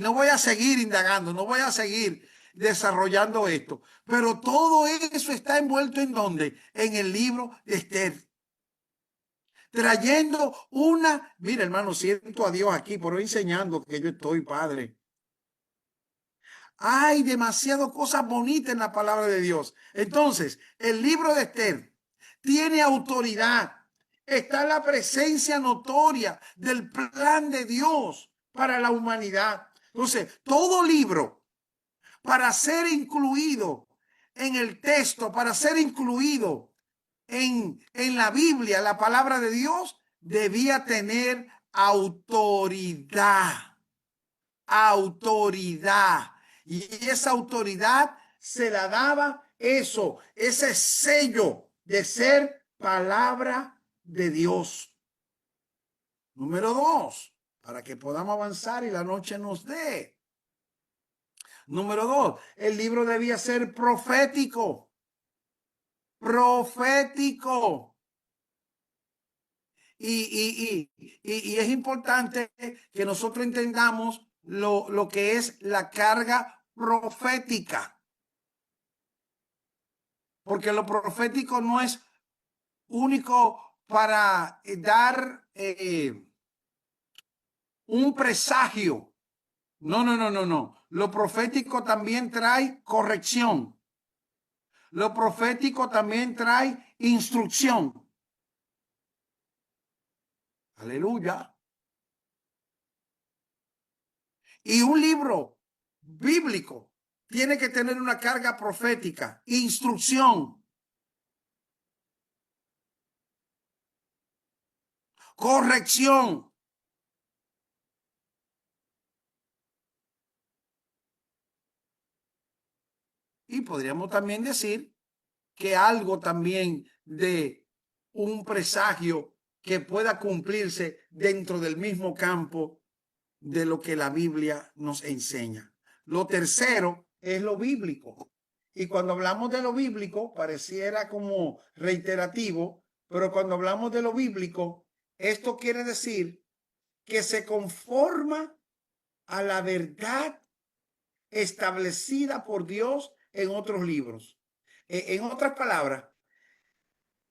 no voy a seguir indagando, no voy a seguir desarrollando esto, pero todo eso está envuelto en ¿dónde? En el libro de Esther. Trayendo mira hermano, siento a Dios aquí, por enseñando que yo estoy, Padre. Hay demasiadas cosas bonitas en la palabra de Dios. Entonces, el libro de Esther tiene autoridad. Está la presencia notoria del plan de Dios para la humanidad. Entonces, todo libro para ser incluido en el texto, para ser incluido en la Biblia, la palabra de Dios, debía tener autoridad. Autoridad. Y esa autoridad se la daba ese sello de ser palabra de Dios. Número 2, para que podamos avanzar y la noche nos dé. Número 2, el libro debía ser profético. Profético. Y es importante que nosotros entendamos lo que es la carga profética. Porque lo profético no es único para dar un presagio. No. Lo profético también trae corrección. Lo profético también trae instrucción. Aleluya. Y un libro bíblico tiene que tener una carga profética, instrucción, corrección. Y podríamos también decir que algo también de un presagio que pueda cumplirse dentro del mismo campo de lo que la Biblia nos enseña. Lo tercero es lo bíblico. Y cuando hablamos de lo bíblico, pareciera como reiterativo, pero cuando hablamos de lo bíblico, esto quiere decir que se conforma a la verdad establecida por Dios en otros libros. En otras palabras,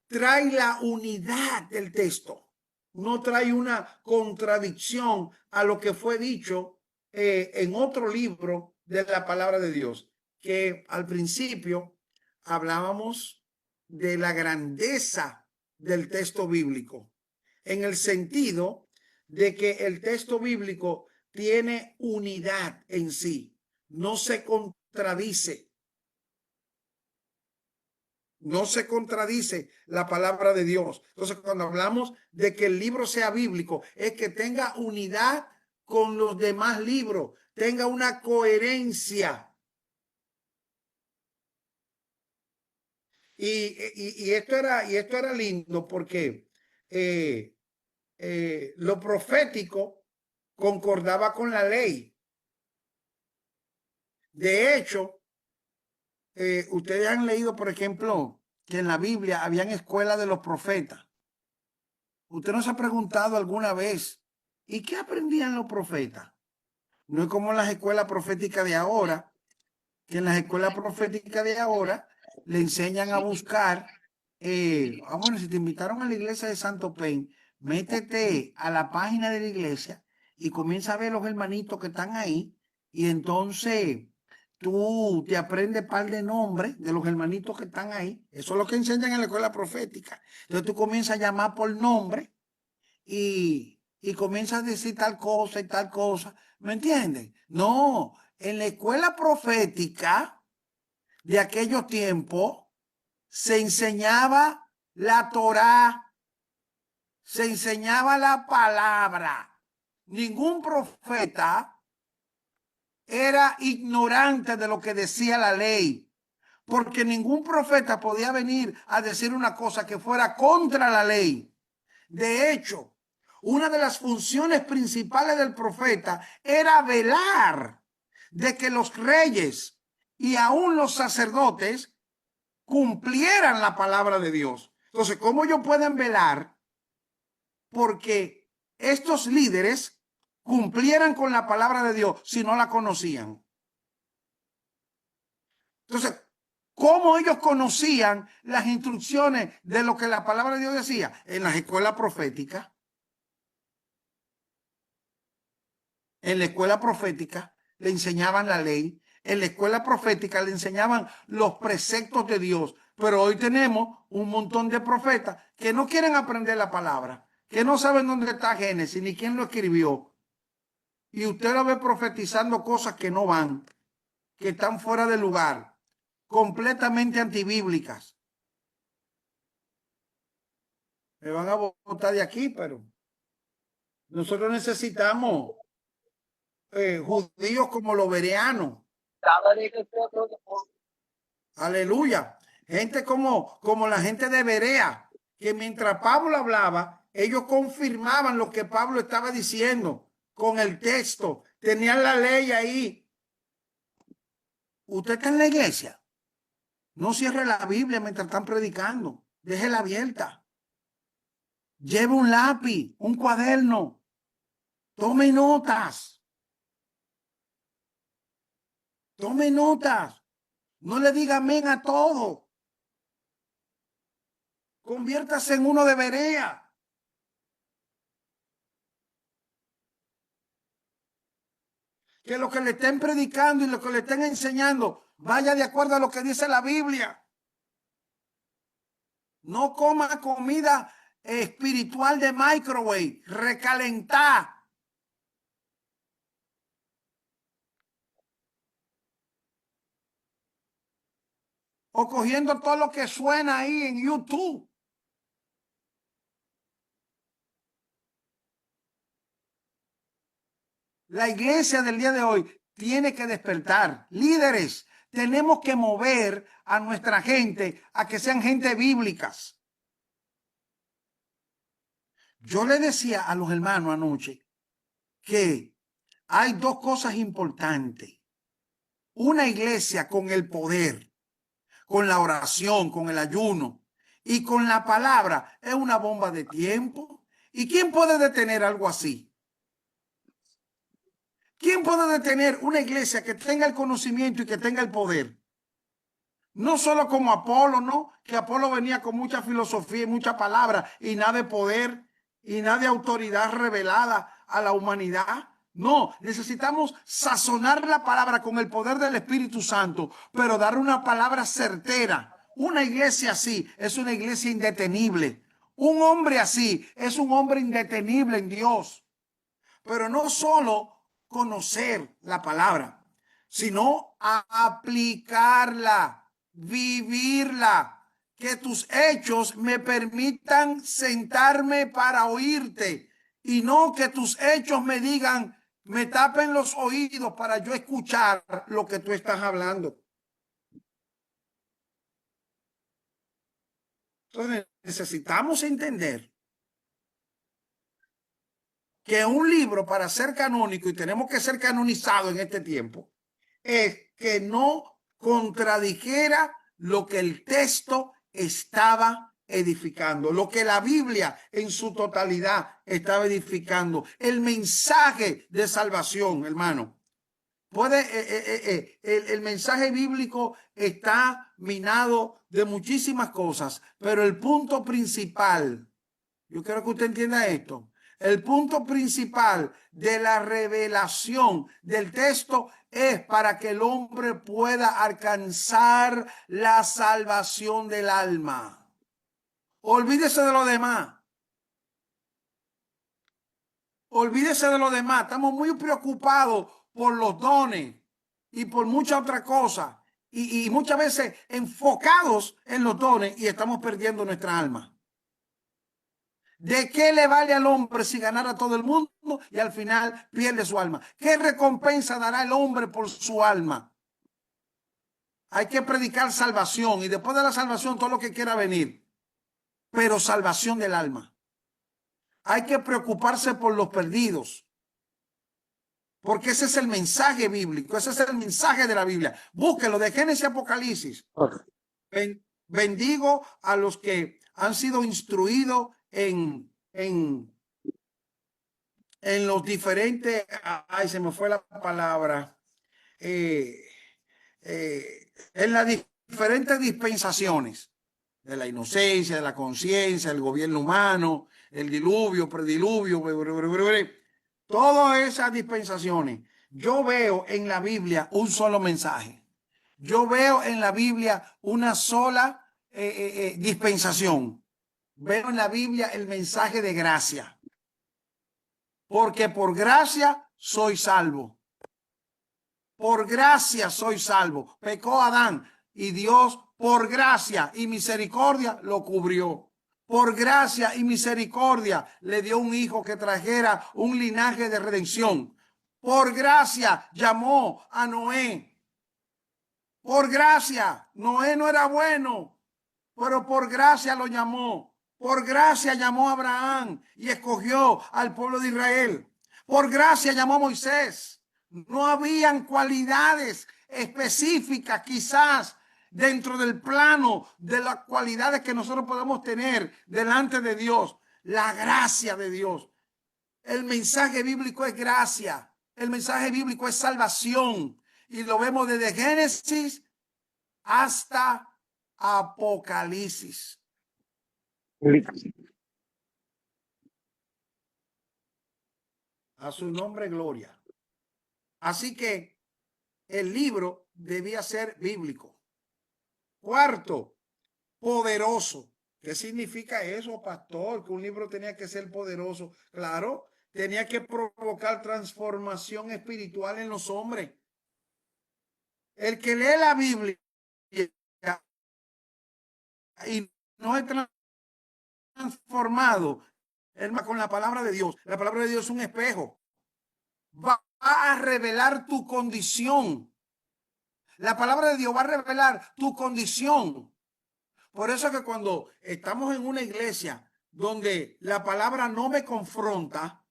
trae la unidad del texto, no trae una contradicción a lo que fue dicho en otro libro de la palabra de Dios, que al principio hablábamos de la grandeza del texto bíblico, en el sentido de que el texto bíblico tiene unidad en sí, no se contradice. No se contradice la palabra de Dios. Entonces, cuando hablamos de que el libro sea bíblico, es que tenga unidad con los demás libros, tenga una coherencia. Y esto era lindo porque lo profético concordaba con la ley. De hecho, ustedes han leído, por ejemplo, que en la Biblia habían escuelas de los profetas. ¿Usted no se ha preguntado alguna vez, ¿y qué aprendían los profetas? No es como en las escuelas proféticas de ahora, que en las escuelas proféticas de ahora le enseñan a buscar. Bueno, si te invitaron a la iglesia de Santo Pen, métete a la página de la iglesia y comienza a ver los hermanitos que están ahí, y entonces tú te aprendes par de nombres de los hermanitos que están ahí. Eso es lo que enseñan en la escuela profética. Entonces tú comienzas a llamar por nombre y comienzas a decir tal cosa y tal cosa. ¿Me entienden? No, en la escuela profética de aquellos tiempos se enseñaba la Torá, se enseñaba la palabra. Ningún profeta era ignorante de lo que decía la ley, porque ningún profeta podía venir a decir una cosa que fuera contra la ley. De hecho, una de las funciones principales del profeta era velar de que los reyes y aún los sacerdotes cumplieran la palabra de Dios. Entonces, ¿cómo ellos pueden velar porque estos líderes cumplieran con la palabra de Dios si no la conocían? Entonces, ¿cómo ellos conocían las instrucciones de lo que la palabra de Dios decía? En las escuelas proféticas. En la escuela profética le enseñaban la ley. En la escuela profética le enseñaban los preceptos de Dios. Pero hoy tenemos un montón de profetas que no quieren aprender la palabra, que no saben dónde está Génesis ni quién lo escribió. Y usted lo ve profetizando cosas que no van, que están fuera de lugar, completamente antibíblicas. Me van a botar de aquí, pero nosotros necesitamos judíos como los bereanos. Aleluya. Gente como la gente de Berea, que mientras Pablo hablaba, ellos confirmaban lo que Pablo estaba diciendo con el texto. Tenían la ley ahí. Usted está en la iglesia. No cierre la Biblia mientras están predicando. Déjela abierta. Lleve un lápiz, un cuaderno. Tome notas. Tome notas. No le diga amén a todo. Conviértase en uno de Berea. Que lo que le estén predicando y lo que le estén enseñando vaya de acuerdo a lo que dice la Biblia. No coma comida espiritual de microwave, recalentar. O cogiendo todo lo que suena ahí en YouTube. La iglesia del día de hoy tiene que despertar. Líderes, tenemos que mover a nuestra gente a que sean gente bíblicas. Yo le decía a los hermanos anoche que hay dos cosas importantes. Una iglesia con el poder, con la oración, con el ayuno y con la palabra es una bomba de tiempo. ¿Y quién puede detener algo así? ¿Quién puede detener una iglesia que tenga el conocimiento y que tenga el poder? No solo como Apolo, ¿no? Que Apolo venía con mucha filosofía y mucha palabra y nada de poder y nada de autoridad revelada a la humanidad. No, necesitamos sazonar la palabra con el poder del Espíritu Santo, pero dar una palabra certera. Una iglesia así es una iglesia indetenible. Un hombre así es un hombre indetenible en Dios. Pero no solo conocer la palabra, sino a aplicarla, vivirla. Que tus hechos me permitan sentarme para oírte y no que tus hechos me digan, me tapen los oídos para yo escuchar lo que tú estás hablando. Entonces necesitamos entender que un libro para ser canónico, y tenemos que ser canonizados en este tiempo, es que no contradijera lo que el texto estaba edificando, lo que la Biblia en su totalidad estaba edificando, el mensaje de salvación, hermano. El mensaje bíblico está minado de muchísimas cosas, pero el punto principal, yo quiero que usted entienda esto, el punto principal de la revelación del texto es para que el hombre pueda alcanzar la salvación del alma. Olvídese de lo demás. Olvídese de lo demás. Estamos muy preocupados por los dones y por muchas otras cosas. Y muchas veces enfocados en los dones y estamos perdiendo nuestra alma. ¿De qué le vale al hombre si ganara todo el mundo y al final pierde su alma? ¿Qué recompensa dará el hombre por su alma? Hay que predicar salvación y después de la salvación todo lo que quiera venir, pero salvación del alma. Hay que preocuparse por los perdidos, porque ese es el mensaje bíblico, ese es el mensaje de la Biblia. Búsquelo de Génesis y Apocalipsis. Bendigo a los que han sido instruidos en los diferentes, ay, se me fue la palabra, en las diferentes dispensaciones de la inocencia, de la conciencia, el gobierno humano, el diluvio, prediluvio, todas esas dispensaciones. Yo veo en la Biblia un solo mensaje. Yo veo en la Biblia una sola dispensación. Veo en la Biblia el mensaje de gracia. Porque por gracia soy salvo. Por gracia soy salvo. Pecó Adán y Dios por gracia y misericordia lo cubrió. Por gracia y misericordia le dio un hijo que trajera un linaje de redención. Por gracia llamó a Noé. Por gracia, Noé no era bueno, pero por gracia lo llamó. Por gracia llamó a Abraham y escogió al pueblo de Israel. Por gracia llamó a Moisés. No habían cualidades específicas quizás dentro del plano de las cualidades que nosotros podemos tener delante de Dios. La gracia de Dios. El mensaje bíblico es gracia. El mensaje bíblico es salvación. Y lo vemos desde Génesis hasta Apocalipsis. A su nombre, gloria. Así que el libro debía ser bíblico. Cuarto, poderoso. ¿Qué significa eso, pastor? Que un libro tenía que ser poderoso. Claro, tenía que provocar transformación espiritual en los hombres. El que lee la Biblia y no es transformado con la palabra de Dios. La palabra de Dios es un espejo. Va a revelar tu condición. La palabra de Dios va a revelar tu condición. Por eso que cuando estamos en una iglesia donde la palabra no me confronta,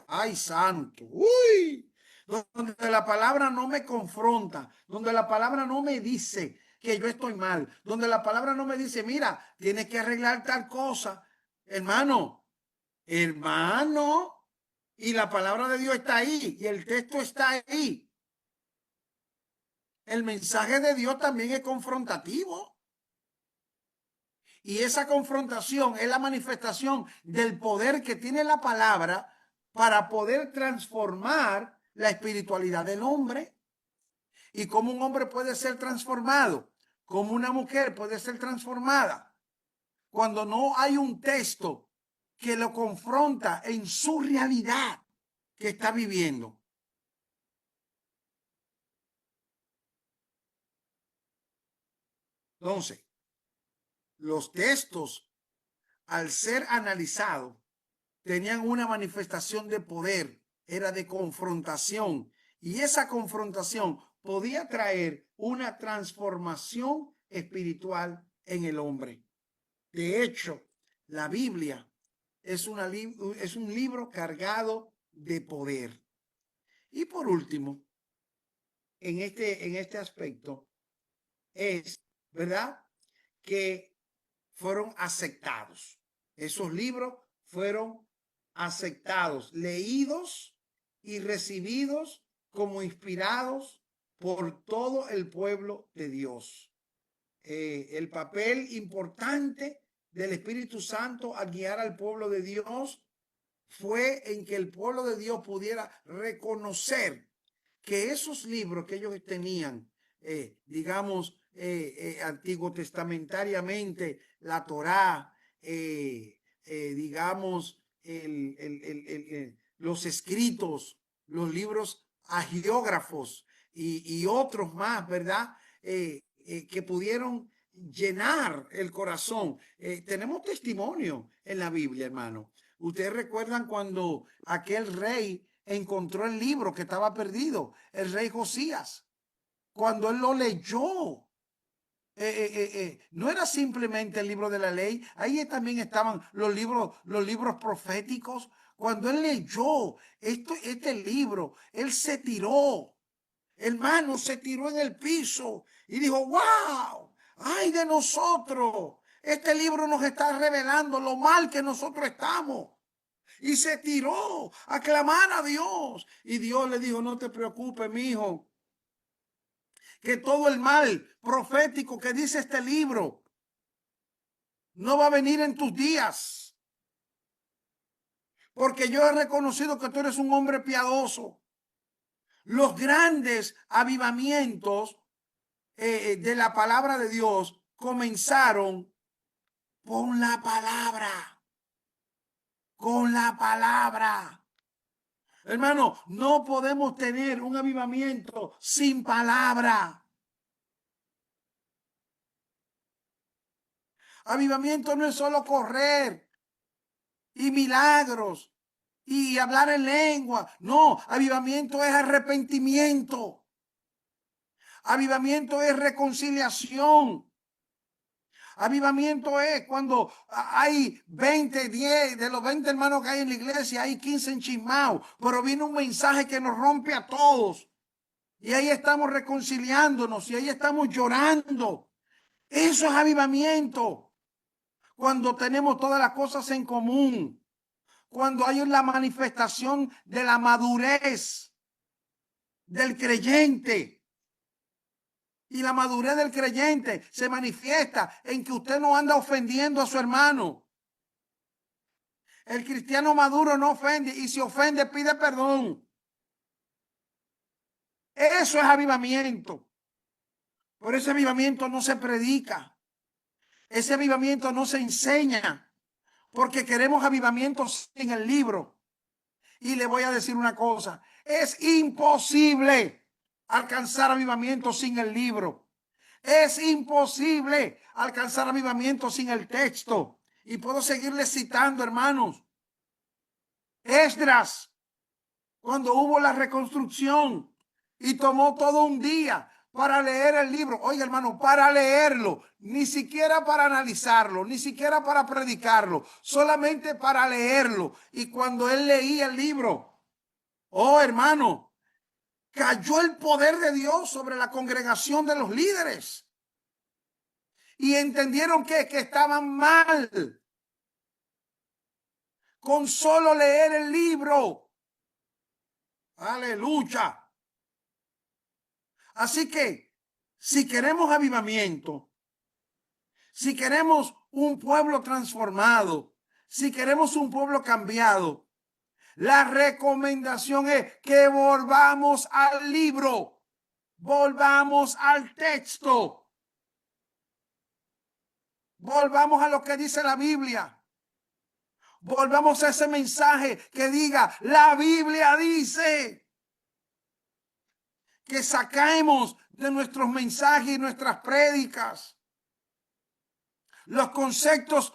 ay santo, uy, donde la palabra no me confronta, donde la palabra no me dice que yo estoy mal, donde la palabra no me dice, mira, tienes que arreglar tal cosa, hermano, y la palabra de Dios está ahí y el texto está ahí. El mensaje de Dios también es confrontativo. Y esa confrontación es la manifestación del poder que tiene la palabra para poder transformar la espiritualidad del hombre. Y cómo un hombre puede ser transformado, cómo una mujer puede ser transformada, cuando no hay un texto que lo confronta en su realidad que está viviendo. Entonces, los textos, al ser analizados, tenían una manifestación de poder, era de confrontación, y esa confrontación podía traer una transformación espiritual en el hombre. De hecho, la Biblia es un libro cargado de poder. Y por último, en este aspecto, es, ¿verdad?, que fueron aceptados. Esos libros fueron aceptados, leídos y recibidos como inspirados por todo el pueblo de Dios. El papel importante del Espíritu Santo al guiar al pueblo de Dios fue en que el pueblo de Dios pudiera reconocer que esos libros que ellos tenían, digamos, antiguo testamentariamente, la Torá, digamos, los escritos, los libros agiógrafos y otros más, ¿verdad? Que pudieron llenar el corazón. Tenemos testimonio en la Biblia, hermano. Ustedes recuerdan cuando aquel rey encontró el libro que estaba perdido, el rey Josías, cuando él lo leyó. No era simplemente el libro de la ley, ahí también estaban los libros proféticos. Cuando él leyó este libro, él se tiró, hermano, se tiró en el piso y dijo, wow, ay de nosotros, este libro nos está revelando lo mal que nosotros estamos. Y se tiró a clamar a Dios. Y Dios le dijo, no te preocupes, mi hijo, que todo el mal profético que dice este libro no va a venir en tus días. Porque yo he reconocido que tú eres un hombre piadoso. Los grandes avivamientos de la palabra de Dios comenzaron con la palabra. Con la palabra. Hermano, no podemos tener un avivamiento sin palabra. Avivamiento no es solo correr y milagros y hablar en lengua. No, avivamiento es arrepentimiento. Avivamiento es reconciliación. Avivamiento es cuando hay 10 de los 20 hermanos que hay en la iglesia, hay 15 enchismados, pero viene un mensaje que nos rompe a todos. Y ahí estamos reconciliándonos y ahí estamos llorando. Eso es avivamiento. Cuando tenemos todas las cosas en común. Cuando hay la manifestación de la madurez del creyente. Y la madurez del creyente se manifiesta en que usted no anda ofendiendo a su hermano. El cristiano maduro no ofende y si ofende pide perdón. Eso es avivamiento. Por ese avivamiento no se predica. Ese avivamiento no se enseña. Porque queremos avivamientos en el libro. Y le voy a decir una cosa. Es imposible alcanzar avivamiento sin el libro. Es imposible alcanzar avivamiento sin el texto. Y puedo seguirles citando, hermanos. Esdras, cuando hubo la reconstrucción y tomó todo un día para leer el libro. Oiga, hermano, para leerlo, ni siquiera para analizarlo, ni siquiera para predicarlo, solamente para leerlo. Y cuando él leía el libro, oh, hermano, cayó el poder de Dios sobre la congregación de los líderes. Y entendieron que estaban mal con solo leer el libro. Aleluya. Así que si queremos avivamiento, si queremos un pueblo transformado, si queremos un pueblo cambiado, la recomendación es que volvamos al libro, volvamos al texto, volvamos a lo que dice la Biblia. Volvamos a ese mensaje que diga, la Biblia dice, que saquemos de nuestros mensajes y nuestras prédicas los conceptos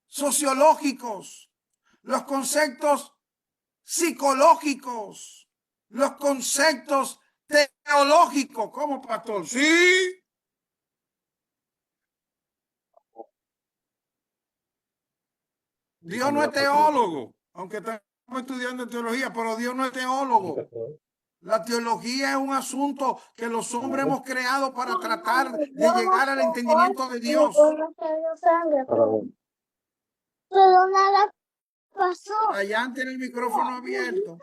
sociológicos, los conceptos psicológicos, los conceptos teológicos. ¿Cómo, pastor? Sí. Dios no es teólogo, aunque estamos estudiando teología, pero Dios no es teólogo. La teología es un asunto que los hombres hemos creado para tratar de llegar al entendimiento de Dios. Pero nada pasó. Allá tiene el micrófono abierto.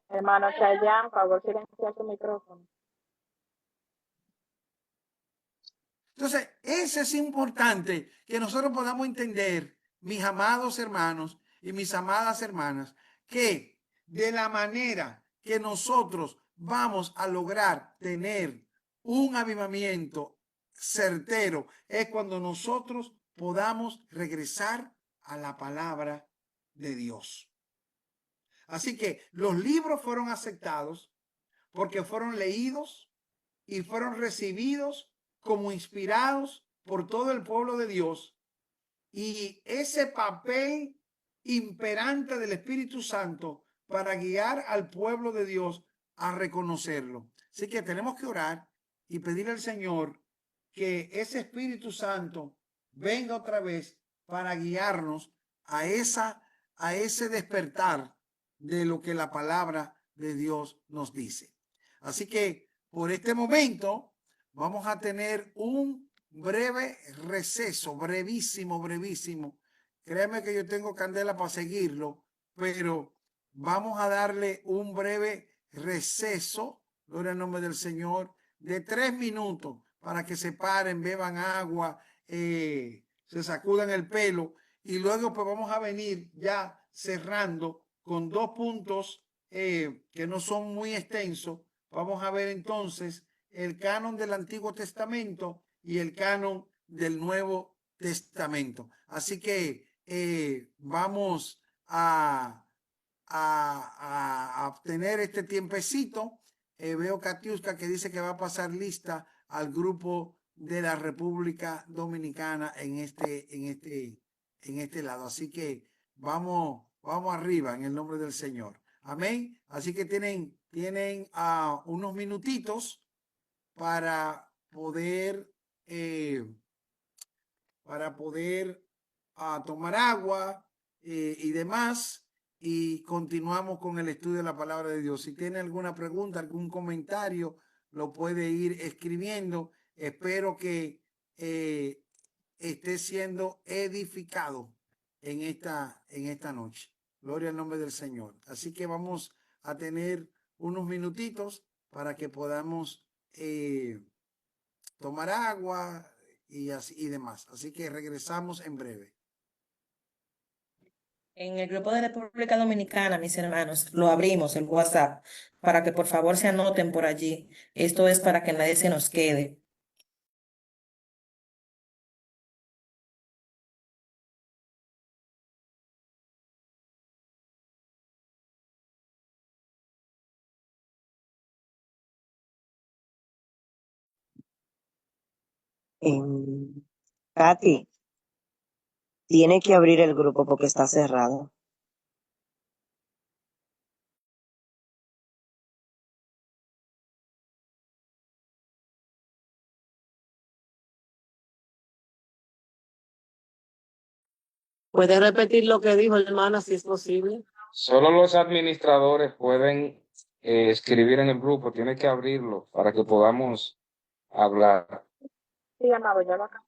Hermano Chayanne, favor, silenciar su micrófono. Entonces, eso es importante que nosotros podamos entender, mis amados hermanos y mis amadas hermanas, que de la manera que nosotros vamos a lograr tener un avivamiento certero es cuando nosotros podamos regresar a la palabra de Dios. Así que los libros fueron aceptados porque fueron leídos y fueron recibidos como inspirados por todo el pueblo de Dios, y ese papel imperante del Espíritu Santo para guiar al pueblo de Dios a reconocerlo. Así que tenemos que orar y pedir al Señor que ese Espíritu Santo venga otra vez para guiarnos a ese despertar de lo que la palabra de Dios nos dice. Así que por este momento vamos a tener un breve receso, brevísimo. Créeme que yo tengo candela para seguirlo, pero vamos a darle un breve receso, gloria al nombre del Señor, de 3 minutos para que se paren, beban agua, se sacudan el pelo, y luego pues vamos a venir ya cerrando con 2 puntos que no son muy extensos. Vamos a ver entonces el canon del Antiguo Testamento y el canon del Nuevo Testamento. Así que vamos a obtener este tiempecito. Veo Katiuska que dice que va a pasar lista al grupo de la República Dominicana en este lado. Así que vamos arriba en el nombre del Señor. Amén. Así que tienen unos minutitos para poder tomar agua y demás, y continuamos con el estudio de la palabra de Dios. Si tiene alguna pregunta, algún comentario, lo puede ir escribiendo. Espero que esté siendo edificado en esta noche. Gloria al nombre del Señor. Así que vamos a tener unos minutitos para que podamos tomar agua y demás. Así que regresamos en breve. En el grupo de República Dominicana, mis hermanos, lo abrimos, el WhatsApp, para que por favor se anoten por allí. Esto es para que nadie se nos quede. Katy, tiene que abrir el grupo porque está cerrado. ¿Puede repetir lo que dijo, hermana, si es posible? Solo los administradores pueden escribir en el grupo. Tiene que abrirlo para que podamos hablar. Sí, amado, ya lo acabo.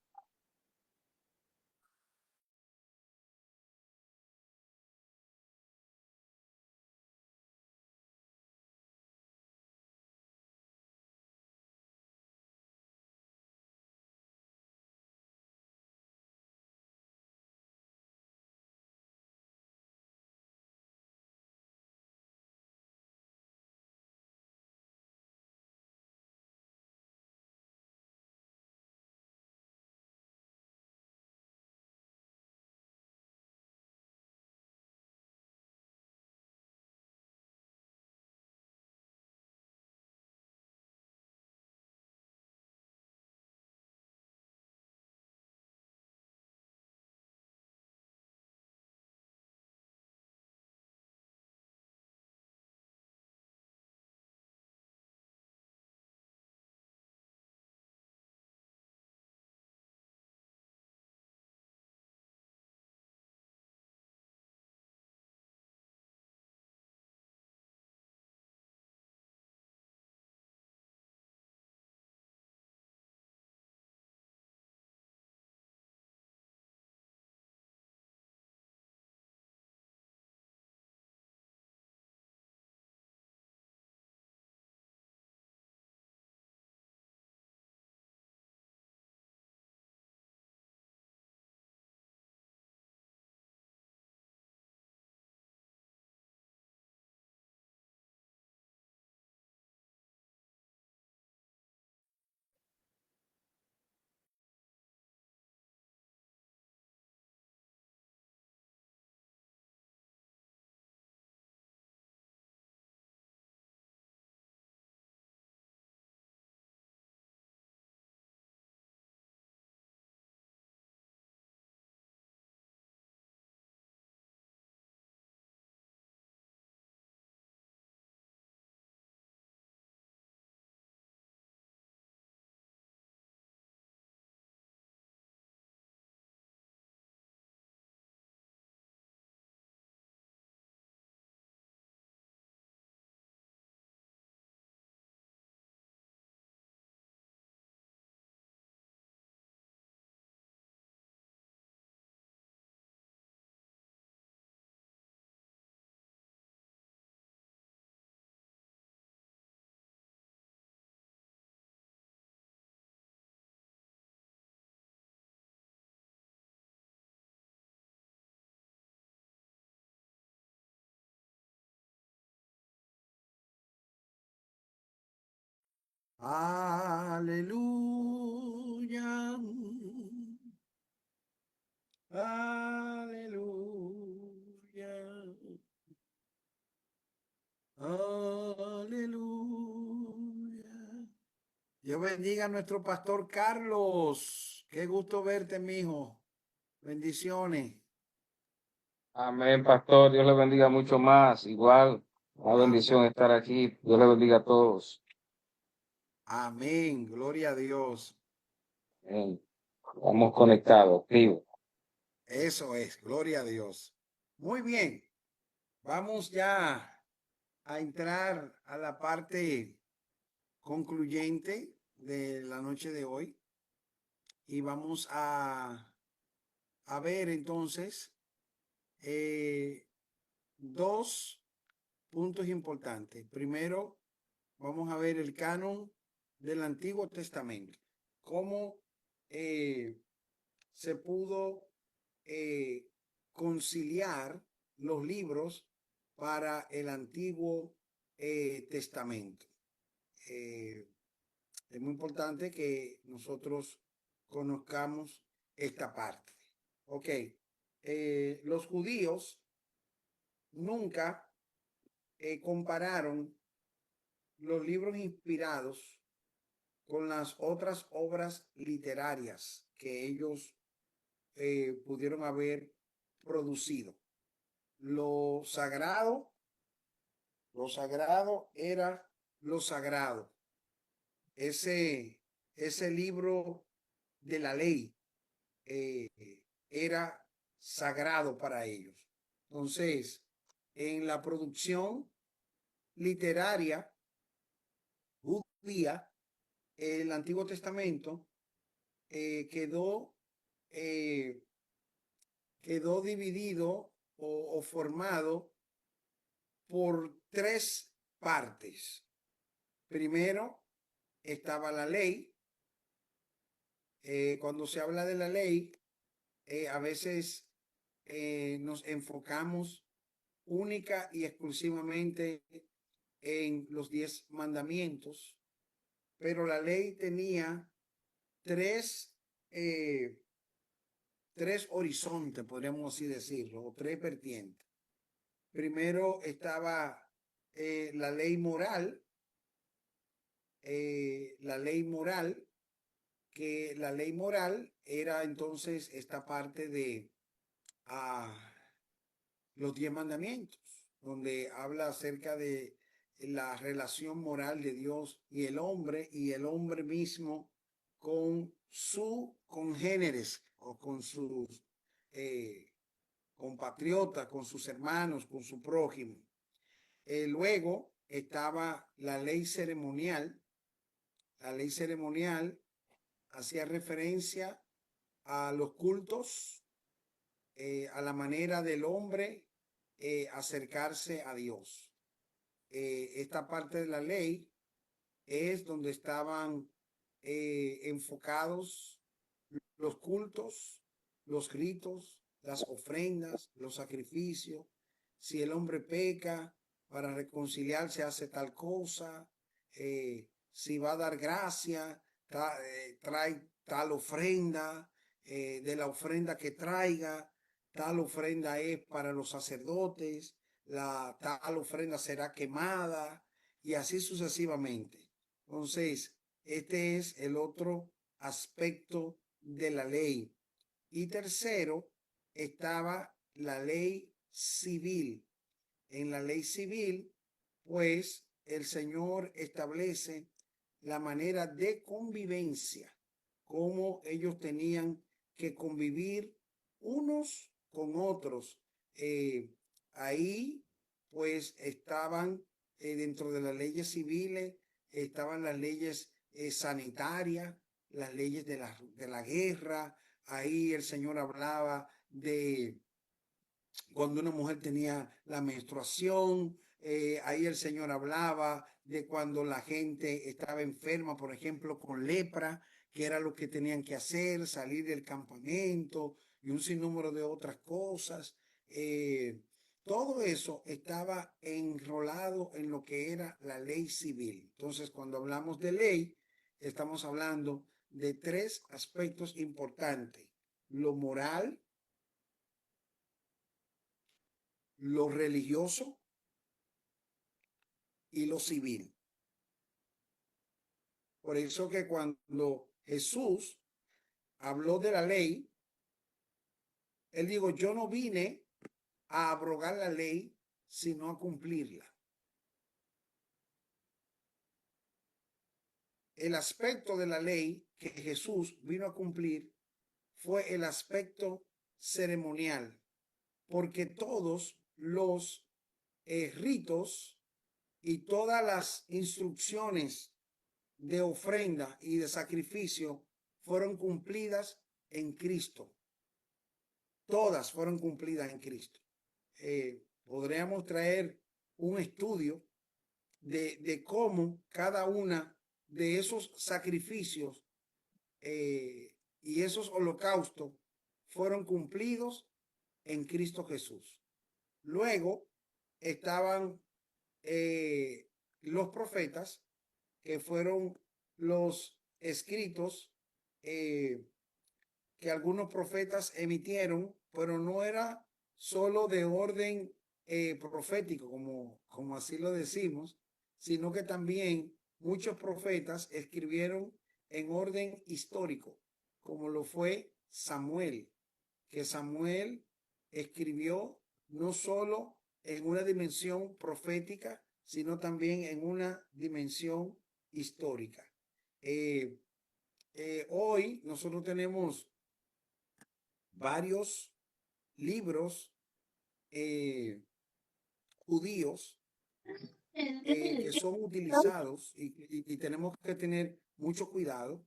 Aleluya. Aleluya. Aleluya. Dios bendiga a nuestro pastor Carlos. Qué gusto verte, mijo. Bendiciones. Amén, pastor. Dios le bendiga mucho más. Igual, una bendición estar aquí. Dios le bendiga a todos. Amén. Gloria a Dios. Estamos conectados, activos. Eso es. Gloria a Dios. Muy bien. Vamos ya a entrar a la parte concluyente de la noche de hoy y vamos a ver entonces dos puntos importantes. Primero, vamos a ver el canon del Antiguo Testamento, cómo se pudo conciliar los libros para el Antiguo Testamento. Es muy importante que nosotros conozcamos esta parte. Ok, los judíos nunca compararon los libros inspirados con las otras obras literarias que ellos pudieron haber producido. Lo sagrado era lo sagrado. Ese libro de la ley era sagrado para ellos. Entonces, en la producción literaria judía, el Antiguo Testamento quedó, quedó dividido o formado por tres partes. Primero estaba la ley. Cuando se habla de la ley, a veces nos enfocamos única y exclusivamente en los 10 mandamientos, pero la ley tenía tres, tres horizontes, podríamos así decirlo, o tres vertientes. Primero estaba la ley moral, que la ley moral era entonces esta parte de los 10 mandamientos, donde habla acerca de la relación moral de Dios y el hombre mismo con sus congéneres o con sus compatriotas, con sus hermanos, con su prójimo. Luego estaba la ley ceremonial. La ley ceremonial hacía referencia a los cultos, a la manera del hombre acercarse a Dios. Esta parte de la ley es donde estaban enfocados los cultos, los ritos, las ofrendas, los sacrificios. Si el hombre peca, para reconciliarse hace tal cosa. Si va a dar gracia, trae tal ofrenda. De la ofrenda que traiga, tal ofrenda es para los sacerdotes, tal ofrenda será quemada y así sucesivamente. Entonces, este es el otro aspecto de la ley. Y tercero, estaba la ley civil. En la ley civil, pues el Señor establece la manera de convivencia, cómo ellos tenían que convivir unos con otros. Ahí, pues estaban dentro de las leyes civiles, estaban las leyes sanitarias, las leyes de la guerra. Ahí el Señor hablaba de cuando una mujer tenía la menstruación. Ahí el Señor hablaba de cuando la gente estaba enferma, por ejemplo, con lepra, que era lo que tenían que hacer, salir del campamento y un sinnúmero de otras cosas. Todo eso estaba enrolado en lo que era la ley civil. Entonces, cuando hablamos de ley, estamos hablando de tres aspectos importantes: lo moral, lo religioso y lo civil. Por eso que cuando Jesús habló de la ley, él dijo: yo no vine a abrogar la ley, sino a cumplirla. El aspecto de la ley que Jesús vino a cumplir fue el aspecto ceremonial, porque todos los ritos y todas las instrucciones de ofrenda y de sacrificio fueron cumplidas en Cristo. Todas fueron cumplidas en Cristo. Podríamos traer un estudio de cómo cada una de esos sacrificios y esos holocaustos fueron cumplidos en Cristo Jesús. Luego estaban los profetas, que fueron los escritos que algunos profetas emitieron, pero no era solo de orden profético, como así lo decimos, sino que también muchos profetas escribieron en orden histórico, como lo fue Samuel, que Samuel escribió no solo en una dimensión profética, sino también en una dimensión histórica. Hoy nosotros tenemos varios libros judíos que son utilizados y tenemos que tener mucho cuidado.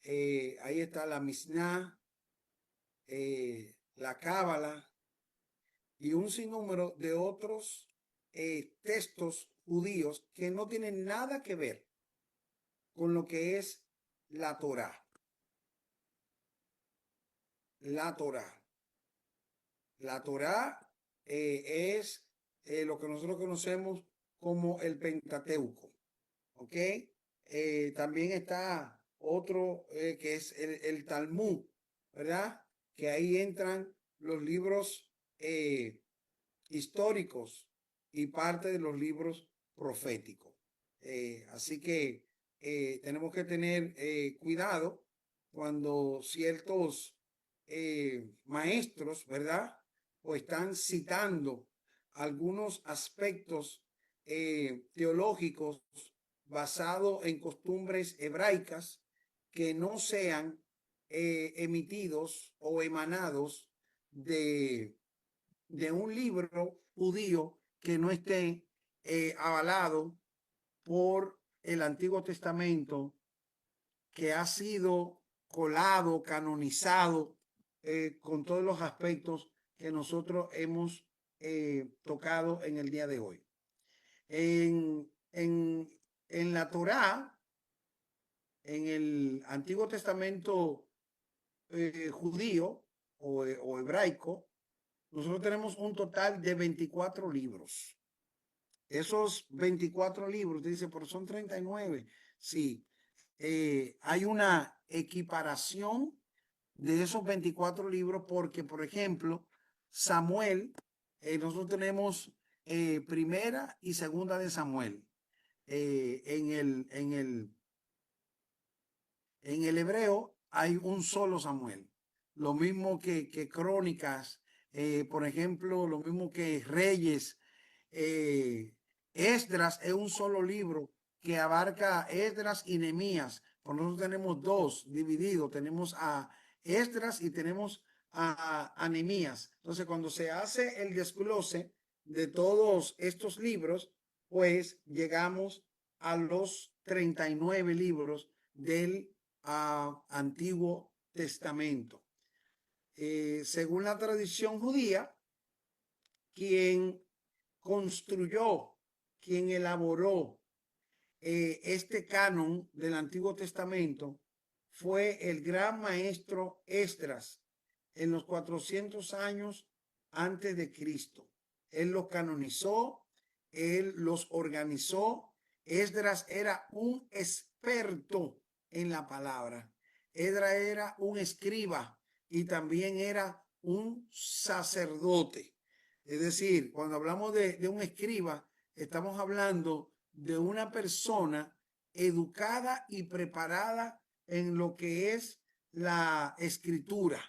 Ahí está la Mishnah, la Cábala y un sinnúmero de otros textos judíos que no tienen nada que ver con lo que es la Torá. La Torá. La Torá es lo que nosotros conocemos como el Pentateuco. ¿Ok? También está otro que es el Talmud, ¿verdad? Que ahí entran los libros históricos y parte de los libros proféticos. Así que tenemos que tener cuidado cuando ciertos maestros, ¿verdad? O están citando algunos aspectos teológicos basados en costumbres hebraicas que no sean emitidos o emanados de un libro judío que no esté avalado por el Antiguo Testamento, que ha sido colado, canonizado con todos los aspectos que nosotros hemos tocado en el día de hoy. En la Torá, en el Antiguo Testamento judío o hebraico, nosotros tenemos un total de 24 libros. Esos 24 libros, dice, pero son 39. Sí, hay una equiparación de esos 24 libros porque, por ejemplo, Samuel, nosotros tenemos primera y segunda de Samuel. En el hebreo hay un solo Samuel. Lo mismo que Crónicas, por ejemplo, lo mismo que Reyes. Esdras es un solo libro que abarca Esdras y Nehemías. Por nosotros tenemos dos divididos. Tenemos a Esdras y tenemos a Nehemías. Entonces, cuando se hace el desglose de todos estos libros, pues llegamos a los 39 libros del Antiguo Testamento. Según la tradición judía, quien construyó, quien elaboró este canon del Antiguo Testamento fue el gran maestro Esdras en los 400 años antes de Cristo. Él los canonizó, él los organizó. Esdras era un experto en la palabra. Esdras era un escriba y también era un sacerdote. Es decir, cuando hablamos de un escriba, estamos hablando de una persona educada y preparada en lo que es la escritura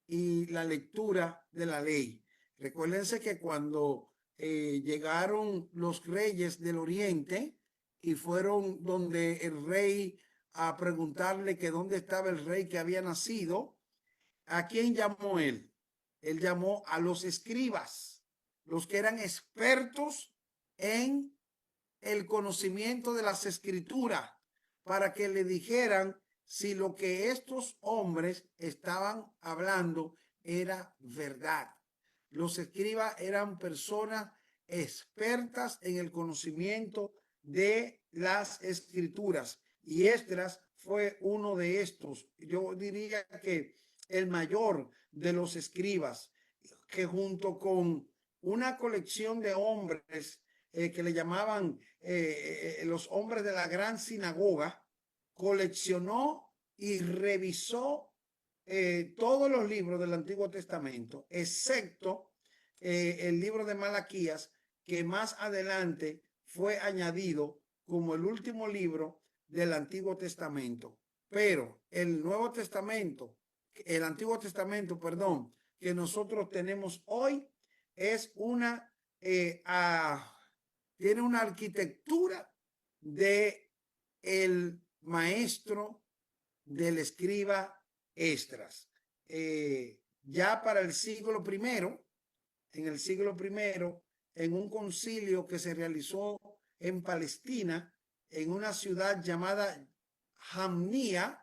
y la lectura de la ley. Recuérdense que cuando llegaron los reyes del oriente y fueron donde el rey a preguntarle que dónde estaba el rey que había nacido, ¿a quién llamó él? Él llamó a los escribas, los que eran expertos en el conocimiento de las escrituras, para que le dijeran si lo que estos hombres estaban hablando era verdad. Los escribas eran personas expertas en el conocimiento de las escrituras y Esdras fue uno de estos. Yo diría que el mayor de los escribas, que junto con una colección de hombres que le llamaban los hombres de la gran sinagoga, coleccionó y revisó todos los libros del Antiguo Testamento, excepto el libro de Malaquías, que más adelante fue añadido como el último libro del Antiguo Testamento. Pero el Nuevo Testamento, el Antiguo Testamento, perdón, que nosotros tenemos hoy es tiene una arquitectura de el maestro del escriba Esdras. ya para el siglo primero, en el siglo primero, en un concilio que se realizó en Palestina, en una ciudad llamada Jamnia,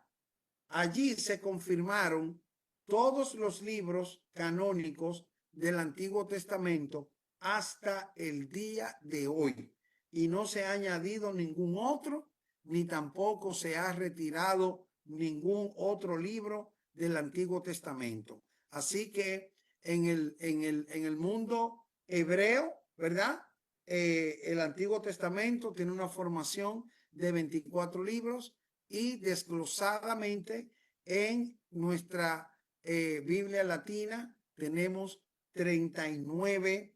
allí se confirmaron todos los libros canónicos del Antiguo Testamento hasta el día de hoy. Y no se ha añadido ningún otro, ni tampoco se ha retirado ningún otro libro del Antiguo Testamento. Así que en el mundo hebreo, ¿verdad? El Antiguo Testamento tiene una formación de 24 libros y desglosadamente en nuestra Biblia latina tenemos 39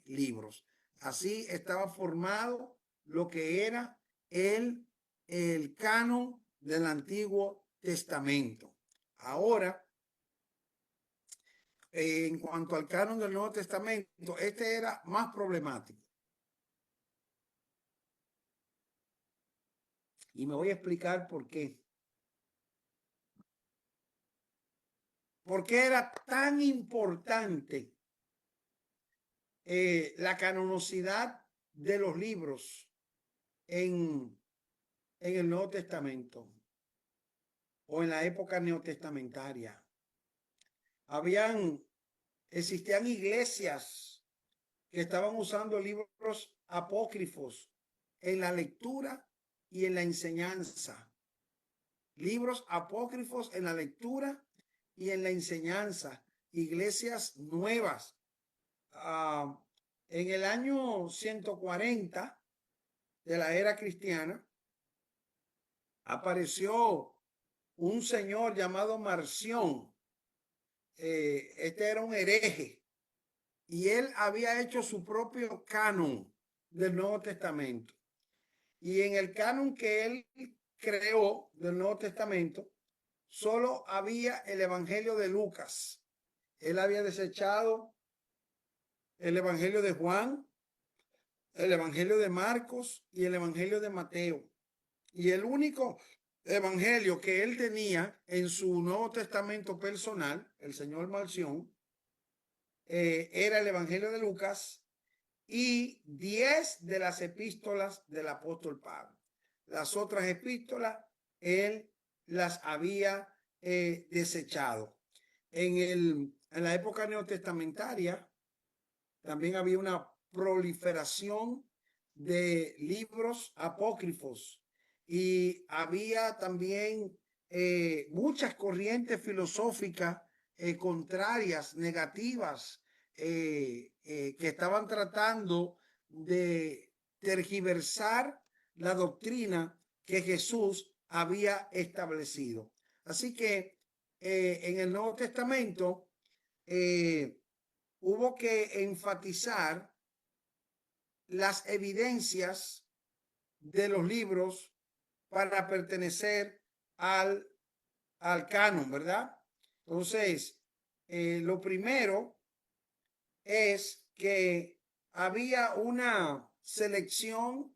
libros. Así estaba formado lo que era el canon del Antiguo Testamento. Ahora, en cuanto al canon del Nuevo Testamento, este era más problemático. Y me voy a explicar por qué. ¿Por qué era tan importante la canonicidad de los libros en el Nuevo Testamento o en la época neotestamentaria? Existían iglesias que estaban usando libros apócrifos en la lectura y en la enseñanza. Libros apócrifos en la lectura y en la enseñanza. Iglesias nuevas. En el año 140 de la era cristiana apareció un señor llamado Marción. Este era un hereje y él había hecho su propio canon del Nuevo Testamento. Y en el canon que él creó del Nuevo Testamento solo había el Evangelio de Lucas. Él había desechado el Evangelio de Juan, el Evangelio de Marcos y el Evangelio de Mateo. Y el único evangelio que él tenía en su Nuevo Testamento personal, el señor Marción, era el Evangelio de Lucas y 10 de las epístolas del apóstol Pablo. Las otras epístolas él las había desechado. En la época neotestamentaria también había una proliferación de libros apócrifos y había también muchas corrientes filosóficas contrarias, negativas, que estaban tratando de tergiversar la doctrina que Jesús había establecido. Así que en el Nuevo Testamento hubo que enfatizar las evidencias de los libros para pertenecer al canon, ¿verdad? Entonces, lo primero es que había una selección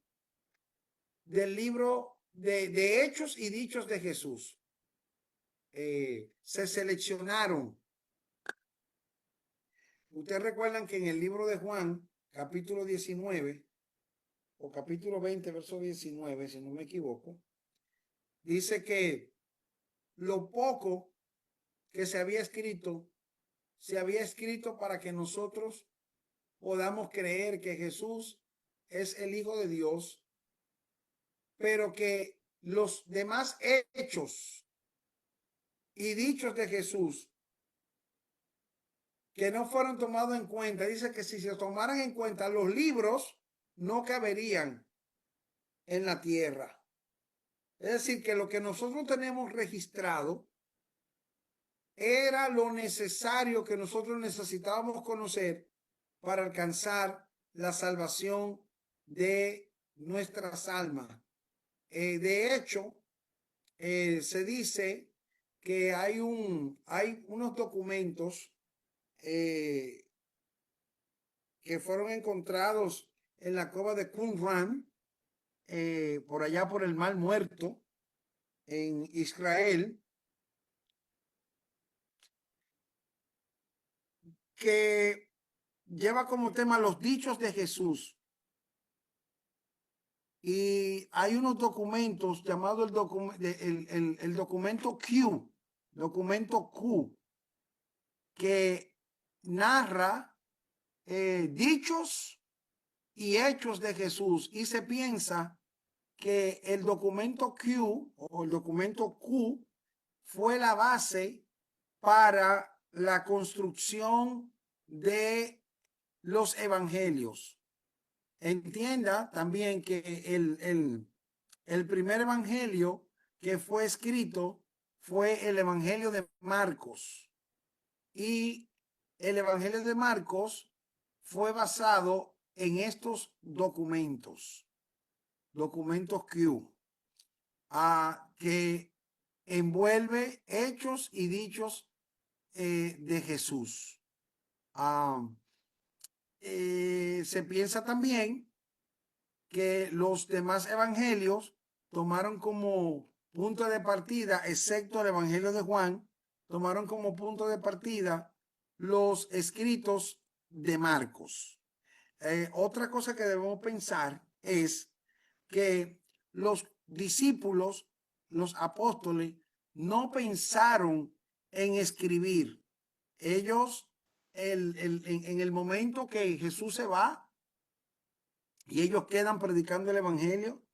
del libro de Hechos y Dichos de Jesús. Se seleccionaron. Ustedes recuerdan que en el libro de Juan, capítulo 19, o capítulo 20, verso 19, si no me equivoco, dice que lo poco que se había escrito para que nosotros podamos creer que Jesús es el Hijo de Dios, pero que los demás hechos y dichos de Jesús que no fueron tomados en cuenta, dice que si se tomaran en cuenta los libros, no caberían en la tierra. Es decir, que lo que nosotros tenemos registrado era lo necesario que nosotros necesitábamos conocer para alcanzar la salvación de nuestras almas. De hecho, se dice que hay unos documentos que fueron encontrados en la cueva de Qumran, por allá por el Mar Muerto, en Israel, que lleva como tema los dichos de Jesús. Y hay unos documentos llamados el documento Q, que narra dichos y hechos de Jesús, y se piensa que el documento Q o el documento Q fue la base para la construcción de los evangelios. Entienda también que el primer evangelio que fue escrito fue el evangelio de Marcos, y el evangelio de Marcos fue basado en estos documentos Q, que envuelve hechos y dichos de Jesús. Se piensa también que los demás evangelios tomaron como punto de partida, excepto el evangelio de Juan, tomaron como punto de partida los escritos de Marcos. Otra cosa que debemos pensar es que los discípulos, los apóstoles, no pensaron en escribir. Ellos, en el momento que Jesús se va y ellos quedan predicando el evangelio,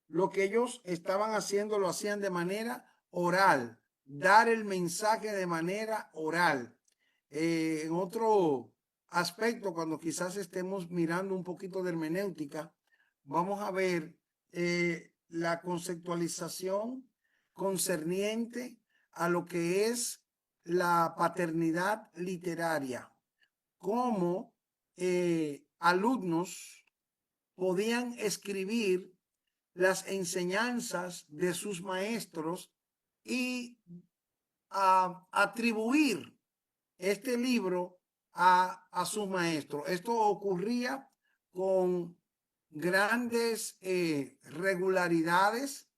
lo que ellos estaban haciendo lo hacían de manera oral, dar el mensaje de manera oral. En otro aspecto, cuando quizás estemos mirando un poquito de hermenéutica, vamos a ver la conceptualización concerniente a lo que es la paternidad literaria, cómo alumnos podían escribir las enseñanzas de sus maestros y atribuir este libro a su maestro. Esto ocurría con grandes regularidades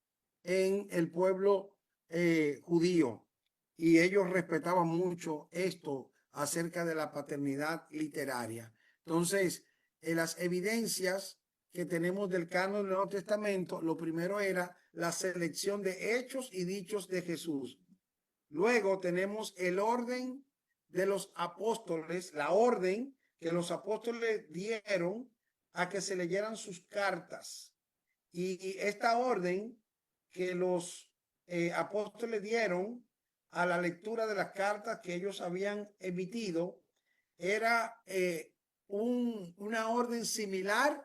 en el pueblo judío, y ellos respetaban mucho esto acerca de la paternidad literaria. Entonces, las evidencias que tenemos del canon del Nuevo Testamento, lo primero era la selección de hechos y dichos de Jesús. Luego tenemos el orden de los apóstoles, la orden que los apóstoles dieron a que se leyeran sus cartas. Y esta orden que los apóstoles dieron a la lectura de las cartas que ellos habían emitido era una orden similar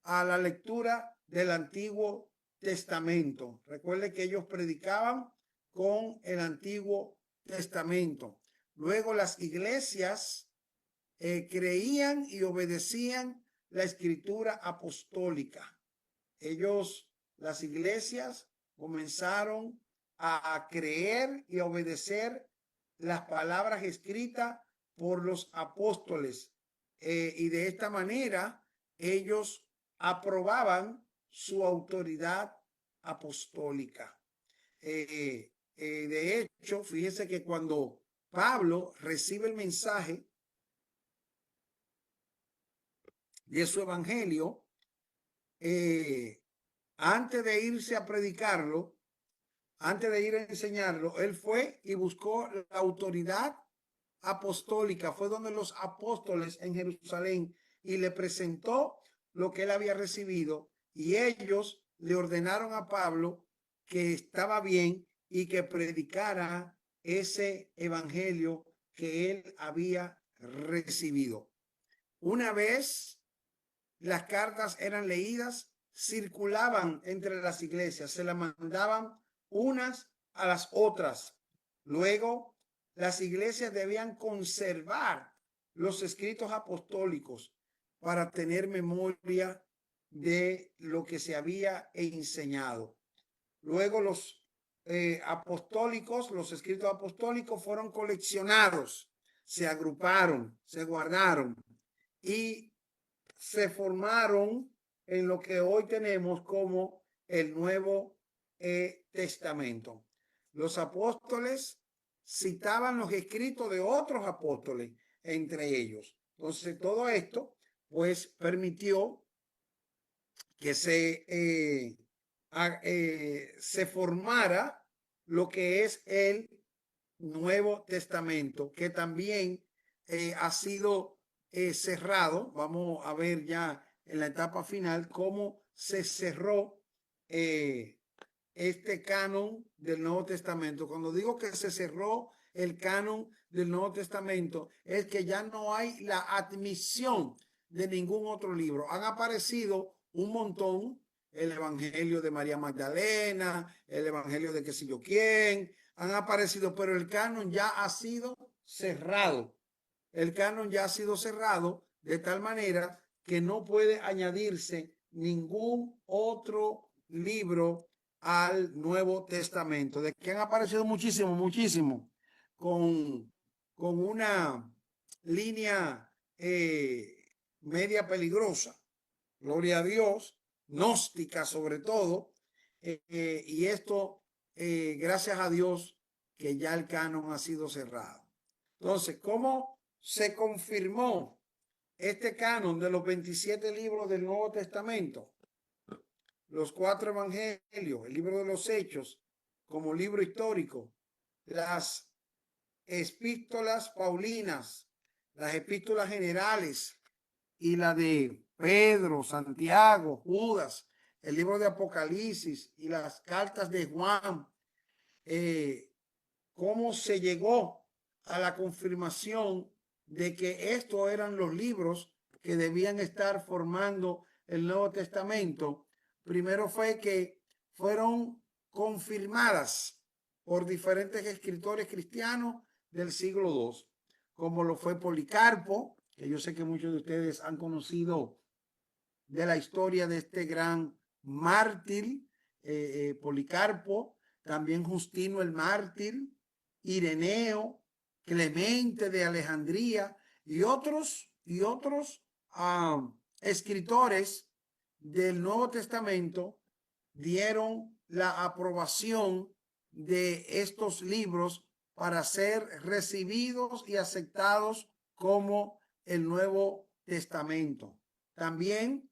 a la lectura del Antiguo Testamento. Recuerde que ellos predicaban con el Antiguo Testamento. Luego las iglesias creían y obedecían la escritura apostólica. Las iglesias comenzaron a creer y obedecer las palabras escritas por los apóstoles, y de esta manera ellos aprobaban su autoridad apostólica. De hecho, fíjese que cuando Pablo recibe el mensaje de su evangelio, antes de irse a predicarlo, antes de ir a enseñarlo, él fue y buscó la autoridad apostólica. Fue donde los apóstoles en Jerusalén y le presentó lo que él había recibido, y ellos le ordenaron a Pablo que estaba bien y que predicara ese evangelio que él había recibido. Una vez las cartas eran leídas, circulaban entre las iglesias, se las mandaban unas a las otras. Luego, las iglesias debían conservar los escritos apostólicos para tener memoria de lo que se había enseñado. Luego los escritos apostólicos fueron coleccionados, se agruparon, se guardaron y se formaron en lo que hoy tenemos como el Nuevo Testamento. Los apóstoles citaban los escritos de otros apóstoles. entre ellos. Entonces, todo esto, pues, permitió que se formara lo que es el Nuevo Testamento, que también ha sido cerrado. Vamos a ver ya en la etapa final cómo se cerró este canon del Nuevo Testamento. Cuando digo que se cerró el canon del Nuevo Testamento, es que ya no hay la admisión de ningún otro libro. Han aparecido un montón, el Evangelio de María Magdalena, el Evangelio de qué sé yo quién, han aparecido, pero el canon ya ha sido cerrado. El canon ya ha sido cerrado de tal manera que no puede añadirse ningún otro libro al Nuevo Testamento, de que han aparecido muchísimo, con una línea media peligrosa, gloria a Dios, gnóstica sobre todo, y esto, gracias a Dios, que ya el canon ha sido cerrado. Entonces, ¿cómo se confirmó este canon de los 27 libros del Nuevo Testamento? Los 4 evangelios, el libro de los Hechos como libro histórico, las epístolas paulinas, las epístolas generales y la de Pedro, Santiago, Judas, el libro de Apocalipsis y las cartas de Juan. Cómo se llegó a la confirmación de que estos eran los libros que debían estar formando el Nuevo Testamento. Primero fue que fueron confirmadas por diferentes escritores cristianos del siglo II, como lo fue Policarpo, que yo sé que muchos de ustedes han conocido de la historia de este gran mártir, Policarpo, también Justino el mártir, Ireneo, Clemente de Alejandría y otros escritores del Nuevo Testamento dieron la aprobación de estos libros para ser recibidos y aceptados como el Nuevo Testamento. También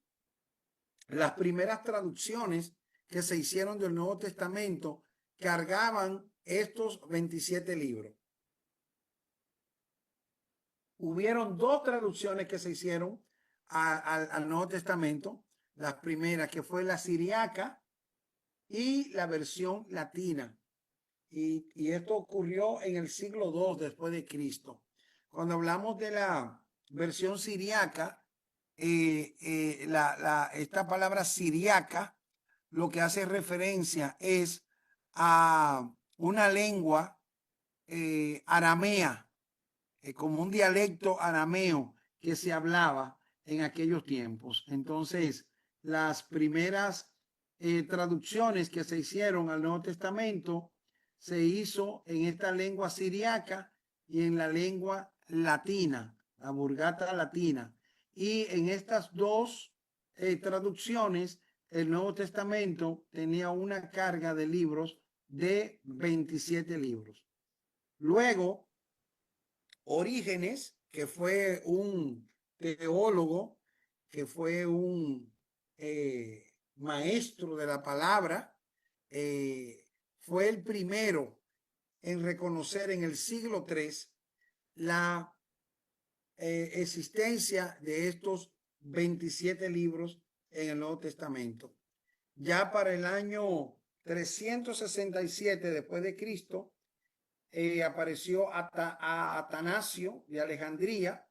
las primeras traducciones que se hicieron del Nuevo Testamento cargaban estos 27 libros. Hubieron 2 traducciones que se hicieron al Nuevo Testamento. La primera, que fue la siriaca y la versión latina. Y esto ocurrió en el siglo II después de Cristo. Cuando hablamos de la versión siriaca, esta palabra siriaca lo que hace referencia es a una lengua aramea, como un dialecto arameo que se hablaba en aquellos tiempos. Entonces, las primeras traducciones que se hicieron al Nuevo Testamento se hizo en esta lengua siriaca y en la lengua latina, la Vulgata latina. Y en estas 2 traducciones, el Nuevo Testamento tenía una carga de libros de 27 libros. Luego, Orígenes, que fue un teólogo, que fue un maestro de la palabra, fue el primero en reconocer en el siglo III la existencia de estos 27 libros en el Nuevo Testamento. Ya para el año 367 después de Cristo, apareció Atanasio de Alejandría,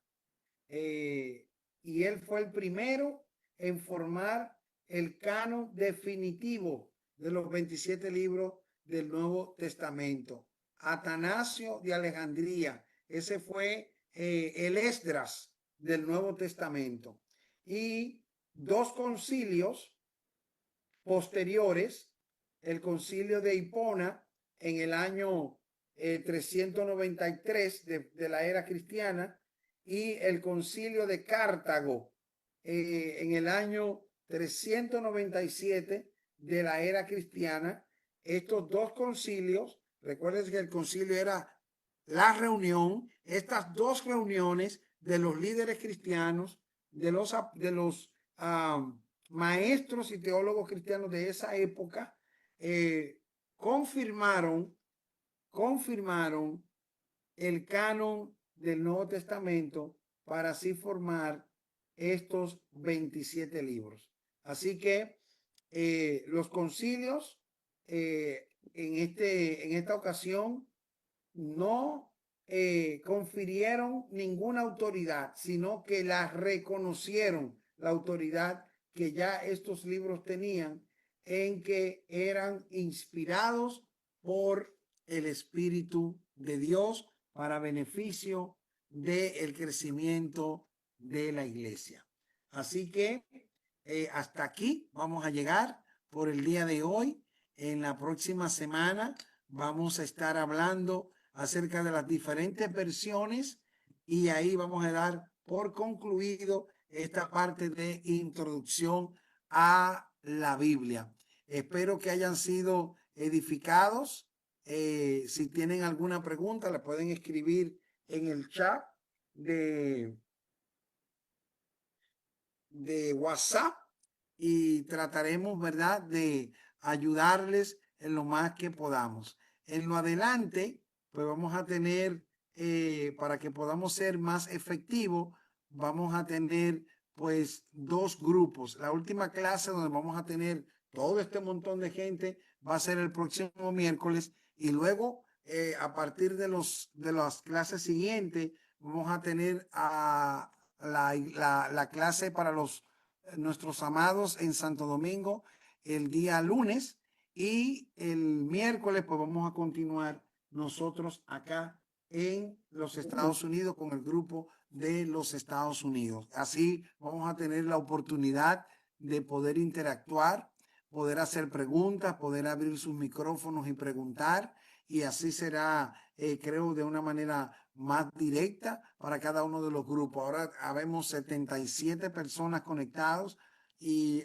y él fue el primero en formar el canon definitivo de los 27 libros del Nuevo Testamento. Atanasio de Alejandría, ese fue el Esdras del Nuevo Testamento. Y 2 concilios posteriores, el concilio de Hipona en el año 393 de la era cristiana y el concilio de Cartago en el año 397 de la era cristiana. Estos 2 concilios, recuerden que el concilio era la reunión, estas dos reuniones de los líderes cristianos, de los maestros y teólogos cristianos de esa época, confirmaron el canon del Nuevo Testamento para así formar estos 27 libros. Así que los concilios en esta ocasión no confirieron ninguna autoridad, sino que la reconocieron, la autoridad que ya estos libros tenían, en que eran inspirados por el Espíritu de Dios para beneficio del crecimiento de la iglesia. Así que hasta aquí vamos a llegar por el día de hoy. En la próxima semana vamos a estar hablando acerca de las diferentes versiones y ahí vamos a dar por concluido esta parte de introducción a la Biblia. Espero que hayan sido edificados. Si tienen alguna pregunta, la pueden escribir en el chat de WhatsApp y trataremos, ¿verdad?, de ayudarles en lo más que podamos. En lo adelante, pues vamos a tener, para que podamos ser más efectivos, vamos a tener pues dos grupos. La última clase donde vamos a tener todo este montón de gente va a ser el próximo miércoles y luego a partir de las clases siguientes vamos a tener la clase para nuestros amados en Santo Domingo el día lunes y el miércoles pues vamos a continuar nosotros acá en los Estados Unidos con el grupo de los Estados Unidos. Así vamos a tener la oportunidad de poder interactuar, poder hacer preguntas, poder abrir sus micrófonos y preguntar, y así será, creo, de una manera más directa para cada uno de los grupos. Ahora habemos 77 personas conectados y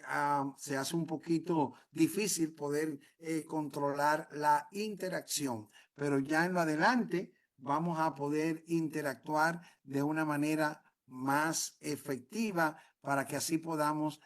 se hace un poquito difícil poder controlar la interacción, pero ya en lo adelante vamos a poder interactuar de una manera más efectiva para que así podamos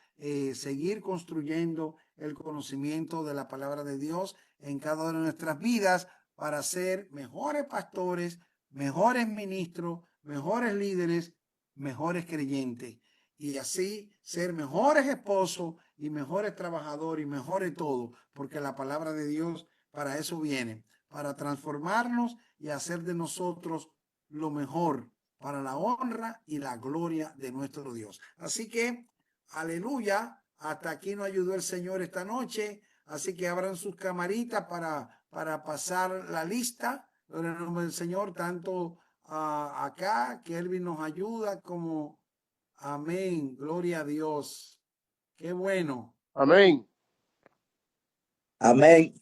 seguir construyendo el conocimiento de la palabra de Dios en cada una de nuestras vidas para ser mejores pastores, mejores ministros, mejores líderes, mejores creyentes y así ser mejores esposos y mejores trabajadores y mejores todo, porque la palabra de Dios para eso viene, para transformarnos y hacer de nosotros lo mejor para la honra y la gloria de nuestro Dios. Así que, aleluya, hasta aquí nos ayudó el Señor esta noche, así que abran sus camaritas para pasar la lista en el nombre del Señor, tanto acá, que Elvin nos ayuda, como amén, gloria a Dios. Qué bueno. Amén. Amén.